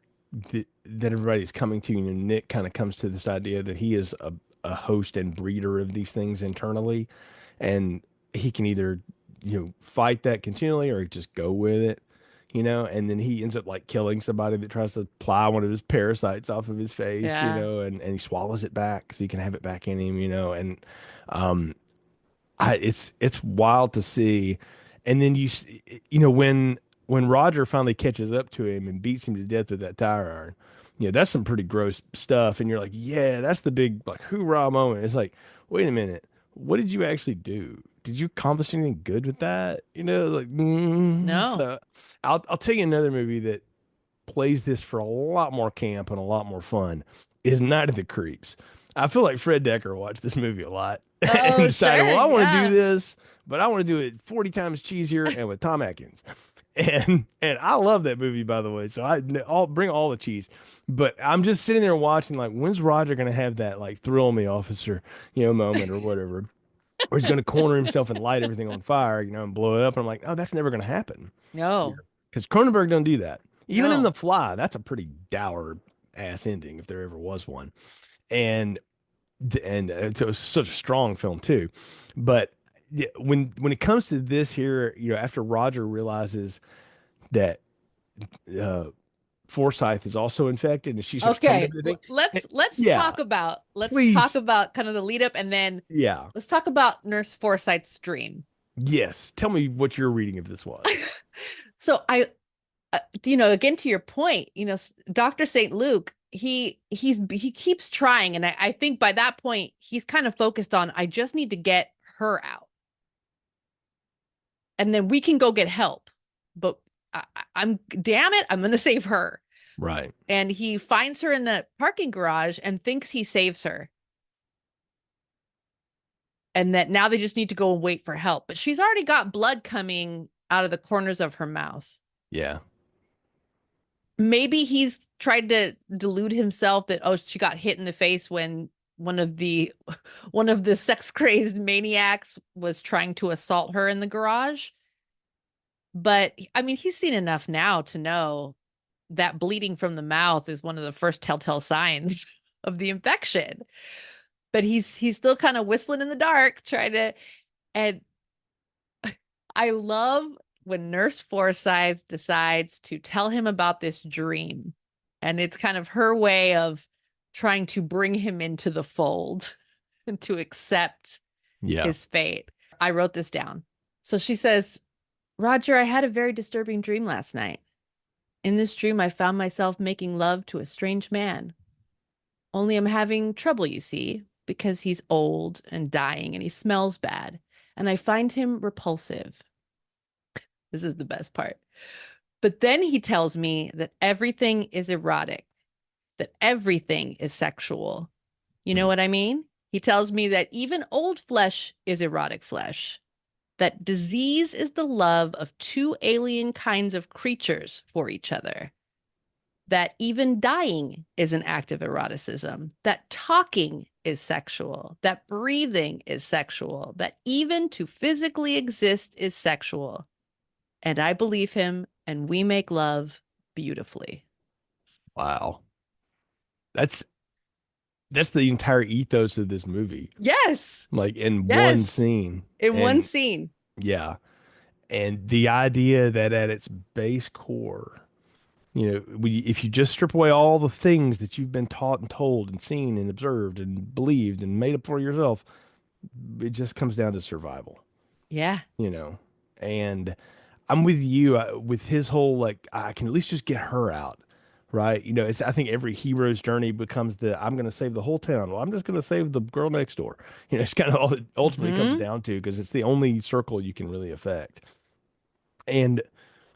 everybody's coming to. Nick kind of comes to this idea that he is a host and breeder of these things internally, and he can either fight that continually or just go with it. and then he ends up like killing somebody that tries to ply one of his parasites off of his face, Yeah. and he swallows it back so he can have it back in him, and um, it's wild to see. And then when Roger finally catches up to him and beats him to death with that tire iron, that's some pretty gross stuff. And you're like, yeah, that's the big like hoorah moment. It's like, wait a minute, what did you actually do? Did you accomplish anything good with that? No. So I'll tell you another movie that plays this for a lot more camp and a lot more fun is Night of the Creeps. I feel like Fred Decker watched this movie a lot and Oh, decided, sure. well, I want to do Yeah. this, but I want to do it 40 times cheesier and with Tom Atkins. And I love that movie, by the way. So I'll bring all the cheese. But I'm just sitting there watching, like, when's Roger gonna have that like thrill me, officer, moment or whatever, where he's gonna corner himself and light everything on fire, and blow it up. And I'm like, oh, that's never gonna happen. No. Because Cronenberg don't do that. Even in No. The Fly, that's a pretty dour ass ending if there ever was one. And it was such a strong film too. But yeah, when it comes to this here, after Roger realizes that uh, Forsyth is also infected and she starts coming to Okay. the thing. Let's Yeah, talk please. about kind of the lead up, and then Yeah. let's talk about Nurse Forsyth's dream. Yes. Tell me what your reading of this was. So again, to your point, Dr. St. Luke, he keeps trying, and I think by that point he's kind of focused on, I just need to get her out, and then we can go get help. But I'm damn it, I'm gonna save her. Right. And he finds her in the parking garage and thinks he saves her, and that now they just need to go and wait for help. But she's already got blood coming out of the corners of her mouth. Yeah. Maybe he's tried to delude himself that, oh, she got hit in the face when one of the sex crazed maniacs was trying to assault her in the garage. But I mean, he's seen enough now to know that bleeding from the mouth is one of the first telltale signs of the infection. But he's still kind of whistling in the dark, trying to. And I love when Nurse Forsyth decides to tell him about this dream. And it's kind of her way of trying to bring him into the fold and to accept his fate. I wrote this down. So she says, Roger, I had a very disturbing dream last night. In this dream, I found myself making love to a strange man. Only I'm having trouble, you see, because he's old and dying and he smells bad. And I find him repulsive. This is the best part. But then he tells me that everything is erotic, that everything is sexual. You know what I mean? He tells me that even old flesh is erotic flesh, that disease is the love of two alien kinds of creatures for each other, that even dying is an act of eroticism, that talking is sexual, that breathing is sexual, that even to physically exist is sexual. And I believe him, and we make love beautifully. Wow. That's the entire ethos of this movie. Yes. Like in one Yes. scene. In one scene. Yeah. And the idea that at its base core, if you just strip away all the things that you've been taught and told and seen and observed and believed and made up for yourself, it just comes down to survival, Yeah. And I'm with you with his whole, like, I can at least just get her out. Right. I think every hero's journey becomes I'm going to save the whole town. Well, I'm just going to save the girl next door. It's kind of all it ultimately comes down to, because it's the only circle you can really affect. And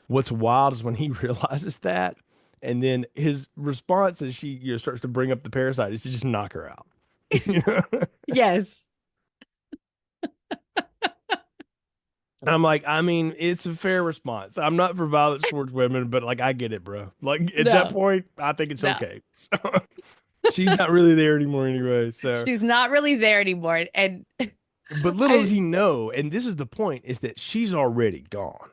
what's wild is when he realizes that, and then his response as she starts to bring up the parasite is to just knock her out. Yes. And I'm like, I mean, it's a fair response. I'm not for violence towards women, but like, I get it, bro. Like at that point, I think it's okay. So, she's not really there anymore anyway. So she's not really there anymore. And but little does he know, and this is the point, is that she's already gone.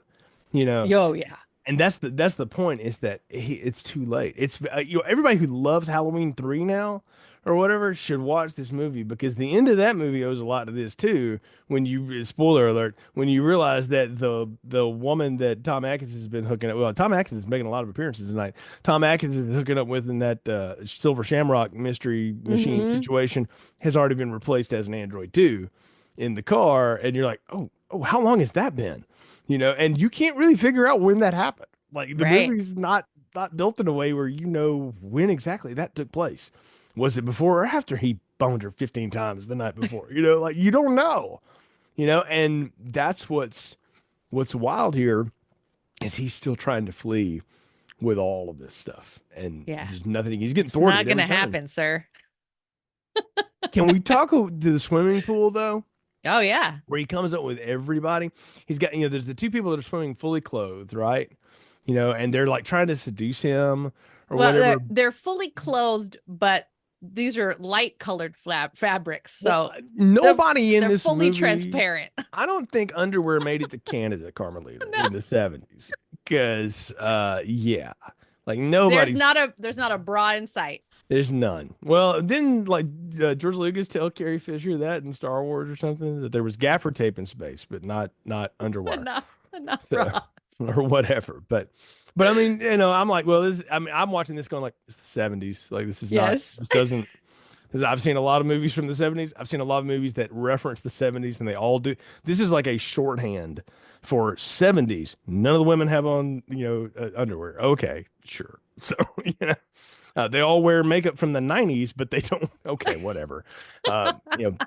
Oh yeah. And that's the point, is that it's too late. It's everybody who loves Halloween 3 now, or whatever should watch this movie because the end of that movie owes a lot to this too. When you spoiler alert, when you realize that the woman that Tom Atkins has been hooking up, well, Tom Atkins is making a lot of appearances tonight. Tom Atkins is hooking up with in that Silver Shamrock mystery machine Hmm. situation has already been replaced as an android too in the car, and you're like, oh, how long has that been? And you can't really figure out when that happened. Like the Right. movie's not built in a way where you know when exactly that took place. Was it before or after he boned her 15 times the night before? Like you don't know. And that's what's wild here is he's still trying to flee with all of this stuff. And Yeah. there's nothing he's getting It's thwarted not every gonna turn. happen, sir. Can we talk to the swimming pool though? Oh yeah. Where he comes up with everybody. He's got, there's the two people that are swimming fully clothed, right? And they're like trying to seduce him or Well, whatever. they're fully clothed, but these are light colored fabrics, Well, so they're nobody in they're this fully movie, transparent. I don't think underwear made it to Canada, Carmelita, No, in the 70s. Because, yeah, like there's nobody's, not a bra in sight. there's none. Well, didn't like George Lucas tell Carrie Fisher that in Star Wars or something that there was gaffer tape in space, but not underwire, Enough so, bra. or whatever. But I mean, I'm like, well, I'm watching this going like it's the 70s. Like this is not, Yes. this doesn't. Because I've seen a lot of movies from the 70s. I've seen a lot of movies that reference the 70s, and they all do. This is like a shorthand for 70s. None of the women have on, underwear. Okay, sure. So, they all wear makeup from the 90s, but they don't. Okay, whatever.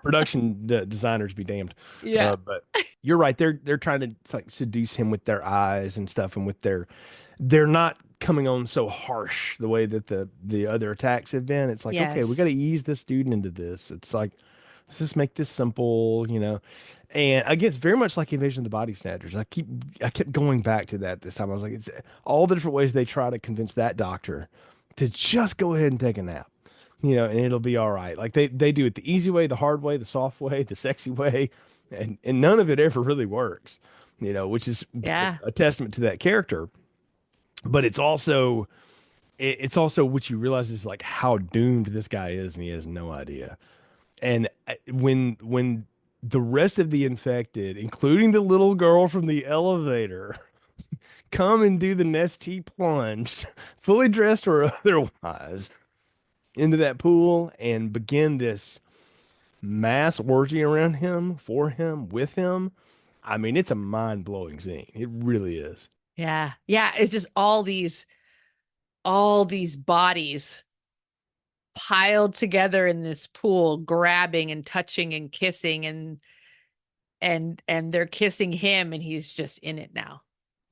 Production designers be damned. Yeah. But you're right. They're trying to like seduce him with their eyes and stuff, and with they're not coming on so harsh the way that the other attacks have been. It's like, okay, we got Yes. to ease the student into this. It's like, let's just make this simple. And again, it's very much like Invasion of the Body Snatchers. I kept going back to that this time. I was like, it's all the different ways they try to convince that doctor to just go ahead and take a nap. And it'll be all right. Like they do it the easy way, the hard way, the soft way, the sexy way, and none of it ever really works. Which is Yeah. a testament to that character. But it's also what you realize is like how doomed this guy is, and he has no idea. And when the rest of the infected, including the little girl from the elevator, come and do the Nestea plunge, fully dressed or otherwise, into that pool and begin this mass orgy around him, for him, with him. I mean, it's a mind-blowing scene. It really is. Yeah. Yeah. It's just all these bodies piled together in this pool, grabbing and touching and kissing and they're kissing him and he's just in it now.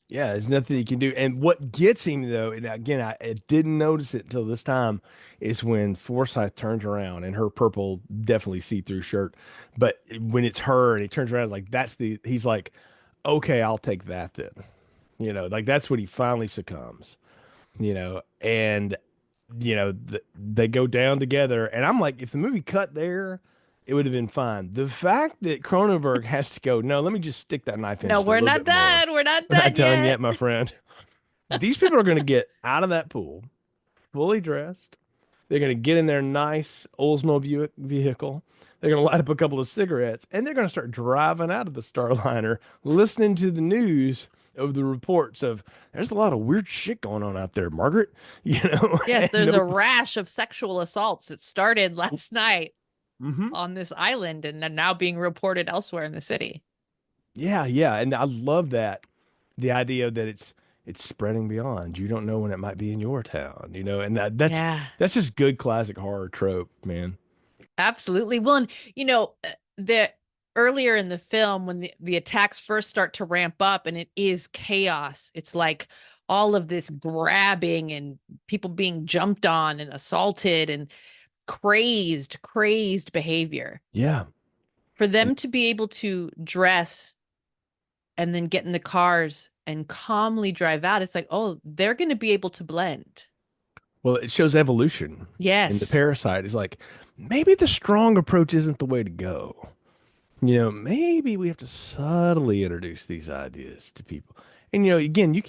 Yeah, there's nothing he can do. And what gets him though, and again, I didn't notice it until this time, is when Forsyth turns around and her purple, definitely see-through shirt. But when it's her and he turns around, like he's like, okay, I'll take that then. Like that's when he finally succumbs. And they go down together. And I'm like, if the movie cut there, it would have been fine. The fact that Cronenberg has to go, no, let me just stick that knife in No, just a we're little not bit more. done. We're not We're not done done yet. yet, my friend. These people are going to get out of that pool fully dressed. They're going to get in their nice Oldsmobile vehicle. They're going to light up a couple of cigarettes, and they're going to start driving out of the Starliner, listening to the news of the reports of there's a lot of weird shit going on out there, Margaret. Yes, And there's a rash of sexual assaults that started last night Mhm. on this island and are now being reported elsewhere in the city. Yeah, yeah, and I love that the idea that it's spreading beyond. You don't know when it might be in your town, and that's Yeah, that's just good classic horror trope, man. absolutely. Well, and the earlier in the film when the attacks first start to ramp up and it is chaos, it's like all of this grabbing and people being jumped on and assaulted and crazed behavior. Yeah. For And them to be able to dress and then get in the cars and calmly drive out, it's like, oh, they're going to be able to blend. well, it shows evolution in the Yes, parasite. It's like maybe the strong approach isn't the way to go. Maybe we have to subtly introduce these ideas to people. And again,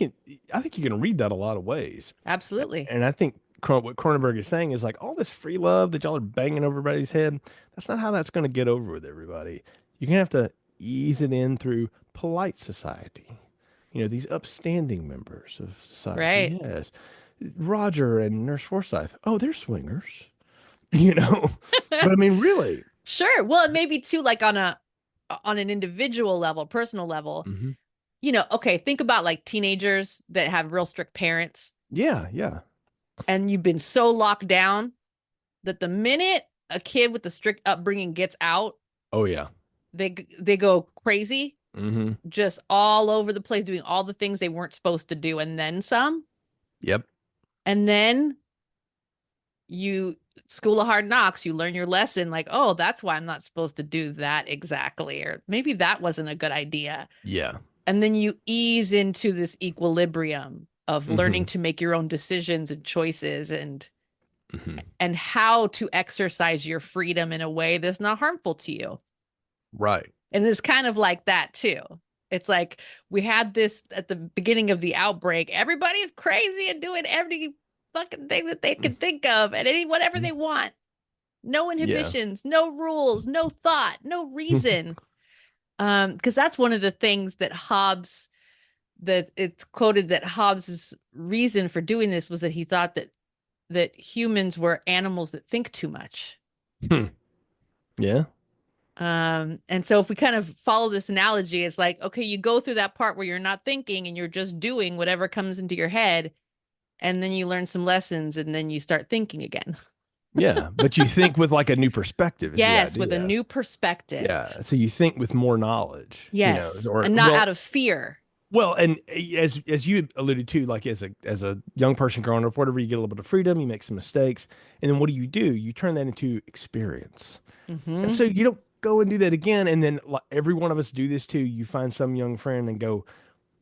I think you can read that a lot of ways. absolutely. And I think what Cronenberg is saying is like all this free love that y'all are banging over everybody's head. That's not how that's going to get over with everybody. You're gonna have to ease it in through polite society. These upstanding members of Right. society. Yes, Roger and Nurse Forsyth. Oh, they're swingers. You know, but I mean, really. Sure. Well, and maybe too, like on an individual level, personal level, Hmm. okay, think about like teenagers that have real strict parents, Yeah, yeah. and you've been so locked down that the minute a kid with a strict upbringing gets out, Oh, yeah. they go crazy, Hmm. just all over the place, doing all the things they weren't supposed to do, and then some. Yep. And then you school of hard knocks, you learn your lesson, like, oh, that's why I'm not supposed to do that exactly, or maybe that wasn't a good idea. Yeah. And then you ease into this equilibrium of Hmm. learning to make your own decisions and choices, Hmm. and how to exercise your freedom in a way that's not harmful to you. Right. And it's kind of like that too. It's like we had this at the beginning of the outbreak. Everybody's crazy and doing every fucking thing that they can think of and whatever they want. No Yeah. inhibitions, no rules, no thought, no reason. Because that's one of the things that it's quoted that Hobbes's reason for doing this was that he thought that humans were animals that think too much. Hmm. Yeah. And so if we kind of follow this analogy, it's like, okay, you go through that part where you're not thinking and you're just doing whatever comes into your head, and then you learn some lessons, and then you start thinking again. Yeah. But you think with like a new perspective is the Yes, with a idea. new perspective. Yeah. So you think with more knowledge, Yes, or and not out of fear. well, and as you alluded to, like as a young person growing up, whatever, you get a little bit of freedom, you make some mistakes, and then what do? You turn that into experience. And Hmm. so you don't go and do that again. And then like, every one of us do this too. You find some young friend and go,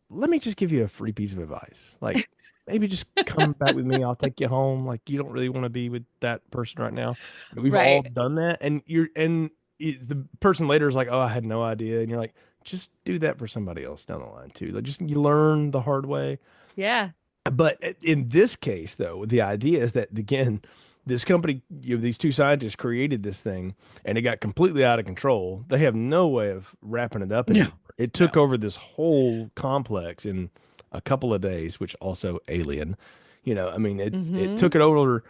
let me just give you a free piece of advice. Like maybe just come back with me. I'll take you home. Like you don't really want to be with that person right now. And we've all Right. done that. And the person later is like, oh, I had no idea. And you're like, just do that for somebody else down the line too. Like just you learn the hard way. Yeah. But in this case, though, the idea is that again, this company, these two scientists created this thing, and it got completely out of control. They have no way of wrapping it up No. anymore. It took No. over this whole complex in a couple of days, which also alien. I mean, it Hmm. took it over,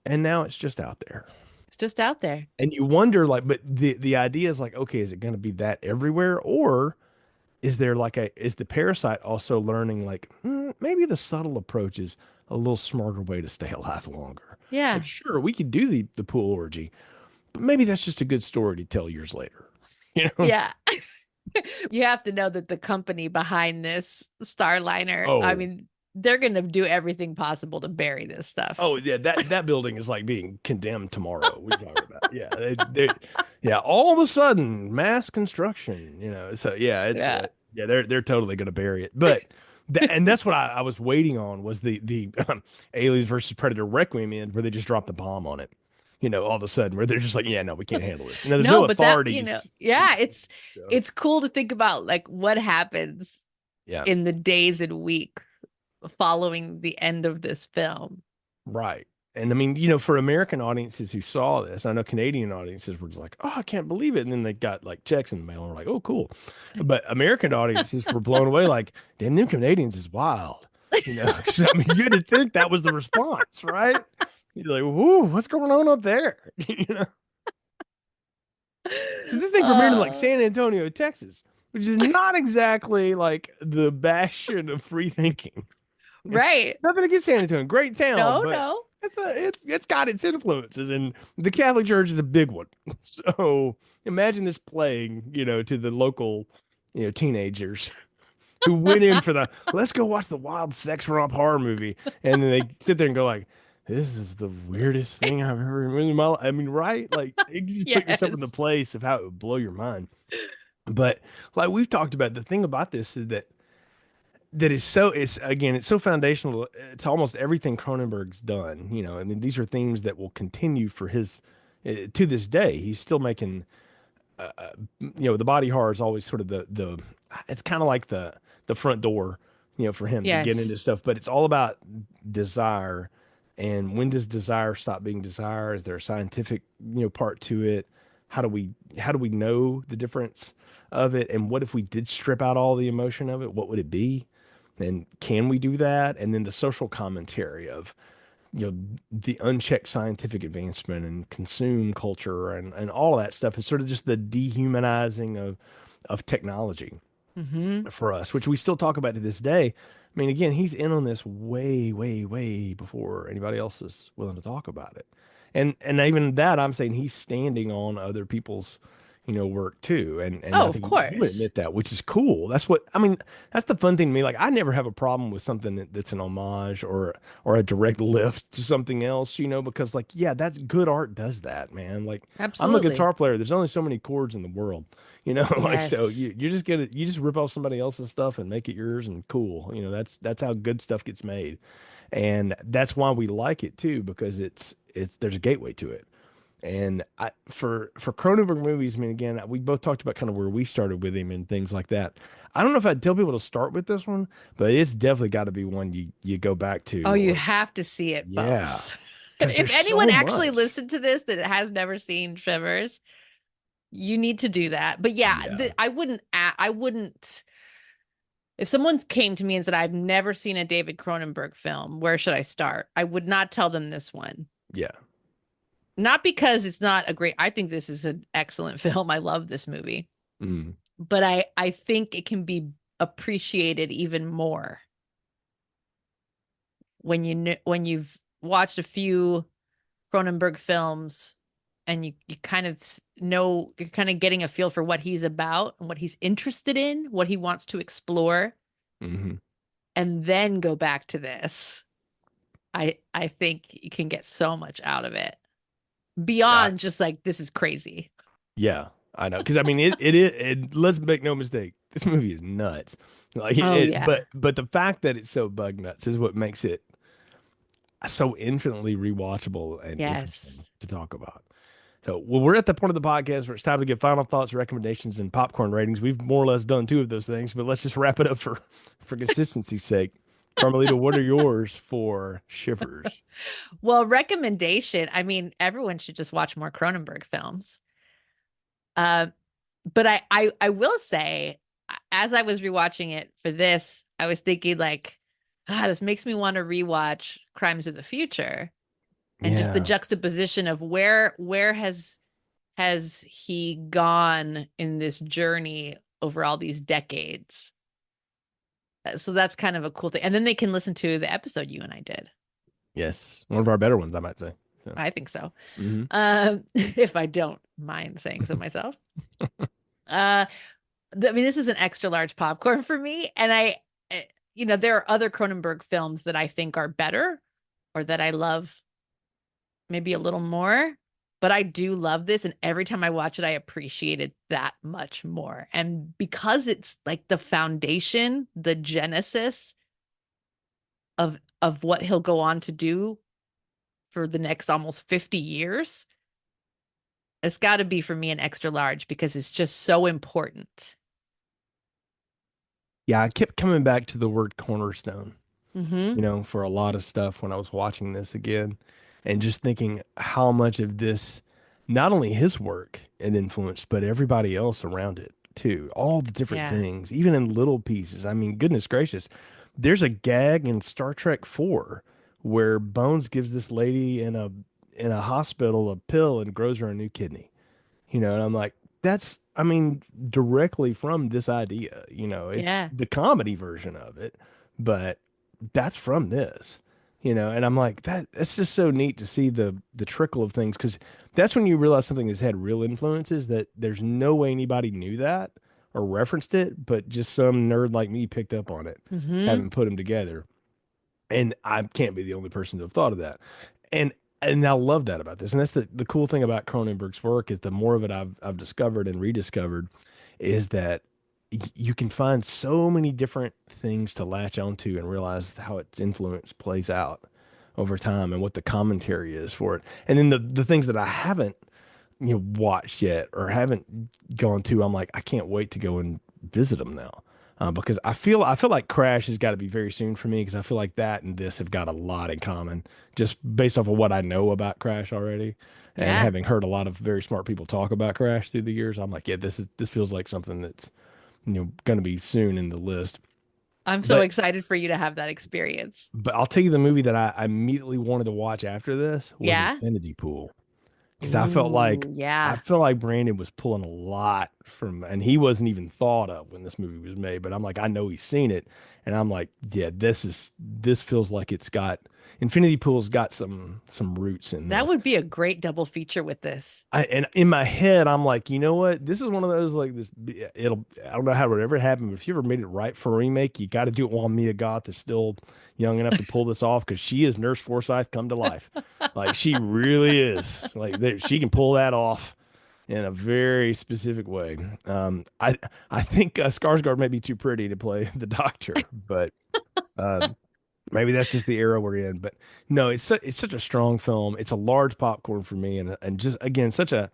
and now it's just out there. It's just out there. And you wonder, like, but the idea is like, okay, is it going to be that everywhere, or is the parasite also learning like maybe the subtle approach is a little smarter way to stay alive longer? Like, Yeah. sure, we could do the pool orgy, but maybe that's just a good story to tell years later. You know? Yeah. You have to know that the company behind this Starliner, I Oh, mean, they're going to do everything possible to bury this stuff. oh yeah, that building is like being condemned tomorrow. We talked about, yeah, yeah. All of a sudden, mass construction. So yeah, it's Yeah. yeah, they're totally gonna bury it. But and that's what I was waiting on was the Aliens versus Predator Requiem end where they just dropped the bomb on it. All of a sudden where they're just like, yeah, no, we can't handle this. Now there's No, no but that, authorities. yeah, it's So, it's cool to think about like what happens yeah, in the days and weeks following the end of this film. right. And I mean, for American audiences who saw this, I know Canadian audiences were just like, oh, I can't believe it. And then they got like checks in the mail and were like, oh, cool. But American audiences were blown away, like, damn, them Canadians is wild. 'Cause, I mean, you'd think that was the response, right? You're like, whoo, what's going on up there? 'Cause this thing premiered in like Uh, San Antonio, Texas, which is not exactly like the bastion of free thinking. right. Nothing against San Antonio, great town, No, but no. it's got its influences, and the Catholic Church is a big one. So imagine this playing, to the local, teenagers who went in for the let's go watch the wild sex romp horror movie, and then they sit there and go like, "This is the weirdest thing I've ever in my life." I mean, right? Like, you put yourself in the Yes. place of how it would blow your mind. But like we've talked about, the thing about this is that is so it's so foundational to almost everything Cronenberg's done. I mean, these are themes that will continue for his to this day. He's still making the body horror is always sort of the it's kind of like the front door, for him to get Yes. into stuff, but it's all about desire And when does desire stop being desire? Is there a scientific, part to it? How do we know the difference of it? And what if we did strip out all the emotion of it? What would it be? And can we do that? And then the social commentary of, the unchecked scientific advancement and consume culture and all of that stuff is sort of just the dehumanizing of technology Mm-hmm. for us, which we still talk about to this day. I mean, again, he's in on this way, way, way before anybody else is willing to talk about it. And even that, I'm saying he's standing on other people's, work too. And Oh, I of think he would course. admit that, which is cool. That's what I mean. That's the fun thing to me. Like, I never have a problem with something that's an homage or a direct lift to something else, because like, yeah, that's good art does that, man. Like, I'm a Absolutely. guitar player. There's only so many chords in the world. Like, so Yes. you just rip off somebody else's stuff and make it yours and cool. That's how good stuff gets made. And that's why we like it too, because it's there's a gateway to it. And for Cronenberg movies, I mean, again, we both talked about kind of where we started with him and things like that. I don't know if I'd tell people to start with this one, but it's definitely got to be one you go back Oh, to, you or have to see it, yeah, folks. because If there's anyone so actually much. listened to this that has never seen Shivers, you need to do that. But yeah, Yeah. I wouldn't, if someone came to me and said, I've never seen a David Cronenberg film, where should I start? I would not tell them this one. Yeah. Not because it's not a great, I think this is an excellent film. I love this movie, Mm. but I think it can be appreciated even more when when you've watched a few Cronenberg films and you kind of know, you're kind of getting a feel for what he's about and what he's interested in, what he wants to explore, Hmm. and then go back to this. I think you can get so much out of it Yeah. beyond just like this is crazy. Yeah, I know. Because I mean, it is. Let's make no mistake. This movie is nuts. Like Oh yeah. but the fact that it's so bug nuts is what makes it so infinitely rewatchable and interesting Yes. to talk about. So, well, we're at the point of the podcast where it's time to give final thoughts, recommendations, and popcorn ratings. We've more or less done two of those things, but let's just wrap it up for consistency's sake. Carmelita, what are yours for Shivers? Well, recommendation. I mean, everyone should just watch more Cronenberg films. Uh, but I will say, as I was rewatching it for this, I was thinking like, God, this makes me want to rewatch Crimes of the Future, and just the Yeah. juxtaposition of where has he gone in this journey over all these decades. So that's kind of a cool thing. And then they can listen to the episode you and I did. Yes. One of our better ones, I might say. So, I think so. hmm. If I don't mind saying so myself. Uh, I mean, this is an extra large popcorn for me. And there are other Cronenberg films that I think are better or that I love maybe a little more, but I do love this. And every time I watch it, I appreciate it that much more. And because it's like the foundation, the genesis of what he'll go on to do for the next almost 50 years, it's got to be for me an extra large because it's just so important. Yeah, I kept coming back to the word cornerstone, Mm-hmm. for a lot of stuff when I was watching this again and just thinking how much of this, not only his work and influence, but everybody else around it too. All the different Yeah. things, even in little pieces. I mean, goodness gracious, there's a gag in Star Trek 4 where Bones gives this lady in a hospital a pill and grows her a new kidney. And I'm like, that's, I mean, directly from this idea, it's Yeah. the comedy version of it, but that's from this, and I'm like, that's just so neat to see the trickle of things, because that's when you realize something has had real influences that there's no way anybody knew that or referenced it, but just some nerd like me picked up on it, Mm-hmm. having put them together. And I can't be the only person to have thought of that. And and I love that about this. And that's the cool thing about Cronenberg's work is the more of it I've discovered and rediscovered is that you can find so many different things to latch onto and realize how its influence plays out over time and what the commentary is for it. And then the things that I haven't watched yet or haven't gone to, I'm like, I can't wait to go and visit them now. because I feel like Crash has got to be very soon for me because I feel like that and this have got a lot in common just based off of what I know about Crash already. And Yeah. having heard a lot of very smart people talk about Crash through the years, I'm like, yeah, this feels like something that's going to be soon in the list. I'm so But excited for you to have that experience. but I'll tell you the movie that I immediately wanted to watch after this was Yeah. Infinity Pool because Ooh, I yeah. felt like Brandon was pulling a lot from, and he wasn't even thought of when this movie was made. But I'm like, I know he's seen it, and I'm like, yeah, this feels like it's got Infinity Pool's got some roots in That this. would be a great double feature with this. And in my head, I'm like, you know what? This is one of those like this. I don't know how it would ever happen, but if you ever made it right for a remake, you got to do it while Mia Goth is still young enough to pull this off because she is Nurse Forsyth come to life. Like she really is. Like she can pull that off in a very specific way. I think Skarsgård may be too pretty to play the Doctor, but. Maybe that's just the era we're in, but no, it's such a strong film. It's a large popcorn for me, and just again such a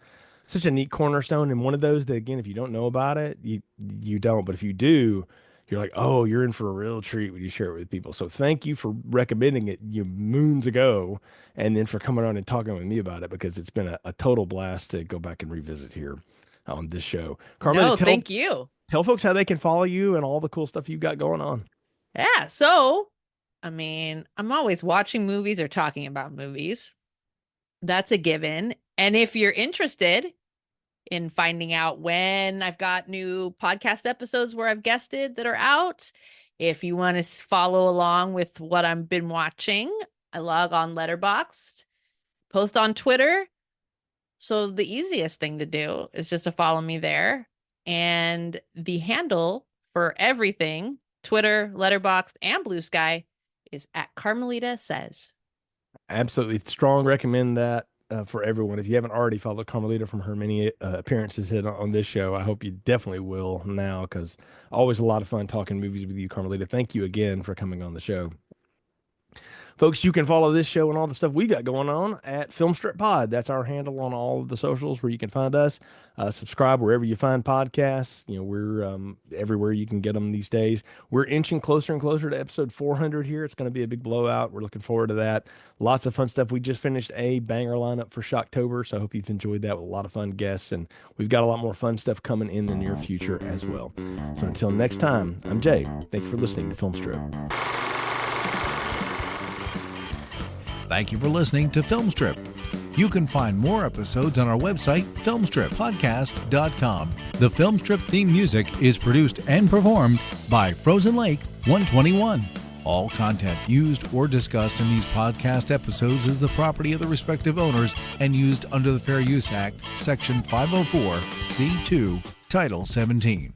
neat cornerstone, and one of those that again, if you don't know about it, you don't, but if you do, you're like, oh, you're in for a real treat when you share it with people. So thank you for recommending it moons ago, and then for coming on and talking with me about it because it's been a total blast to go back and revisit here on this show. Carmelita, No, thank you. tell folks how they can follow you and all the cool stuff you've got going on. Yeah. So, I mean, I'm always watching movies or talking about movies. That's a given. And if you're interested in finding out when I've got new podcast episodes where I've guested that are out, if you want to follow along with what I've been watching, I log on Letterboxd, post on Twitter. So the easiest thing to do is just to follow me there. And the handle for everything, Twitter, Letterboxd, and Blue Sky, is at Carmelita Says. Absolutely strong. Recommend that for everyone. If you haven't already followed Carmelita from her many appearances on this show, I hope you definitely will now because always a lot of fun talking movies with you, Carmelita. Thank you again for coming on the show. Folks, you can follow this show and all the stuff we got going on at Film Strip Pod. That's our handle on all of the socials where you can find us. Subscribe wherever you find podcasts. You know, we're everywhere you can get them these days. We're inching closer and closer to episode 400 here. It's going to be a big blowout. We're looking forward to that. Lots of fun stuff. We just finished a banger lineup for Shocktober, so I hope you've enjoyed that with a lot of fun guests. And we've got a lot more fun stuff coming in the near future as well. So until next time, I'm Jay. Thank you for listening to Film Strip. Thank you for listening to Film Strip. You can find more episodes on our website, filmstrippodcast.com. The Film Strip theme music is produced and performed by Frozen Lake 121. All content used or discussed in these podcast episodes is the property of the respective owners and used under the Fair Use Act, Section 504, C2, Title 17.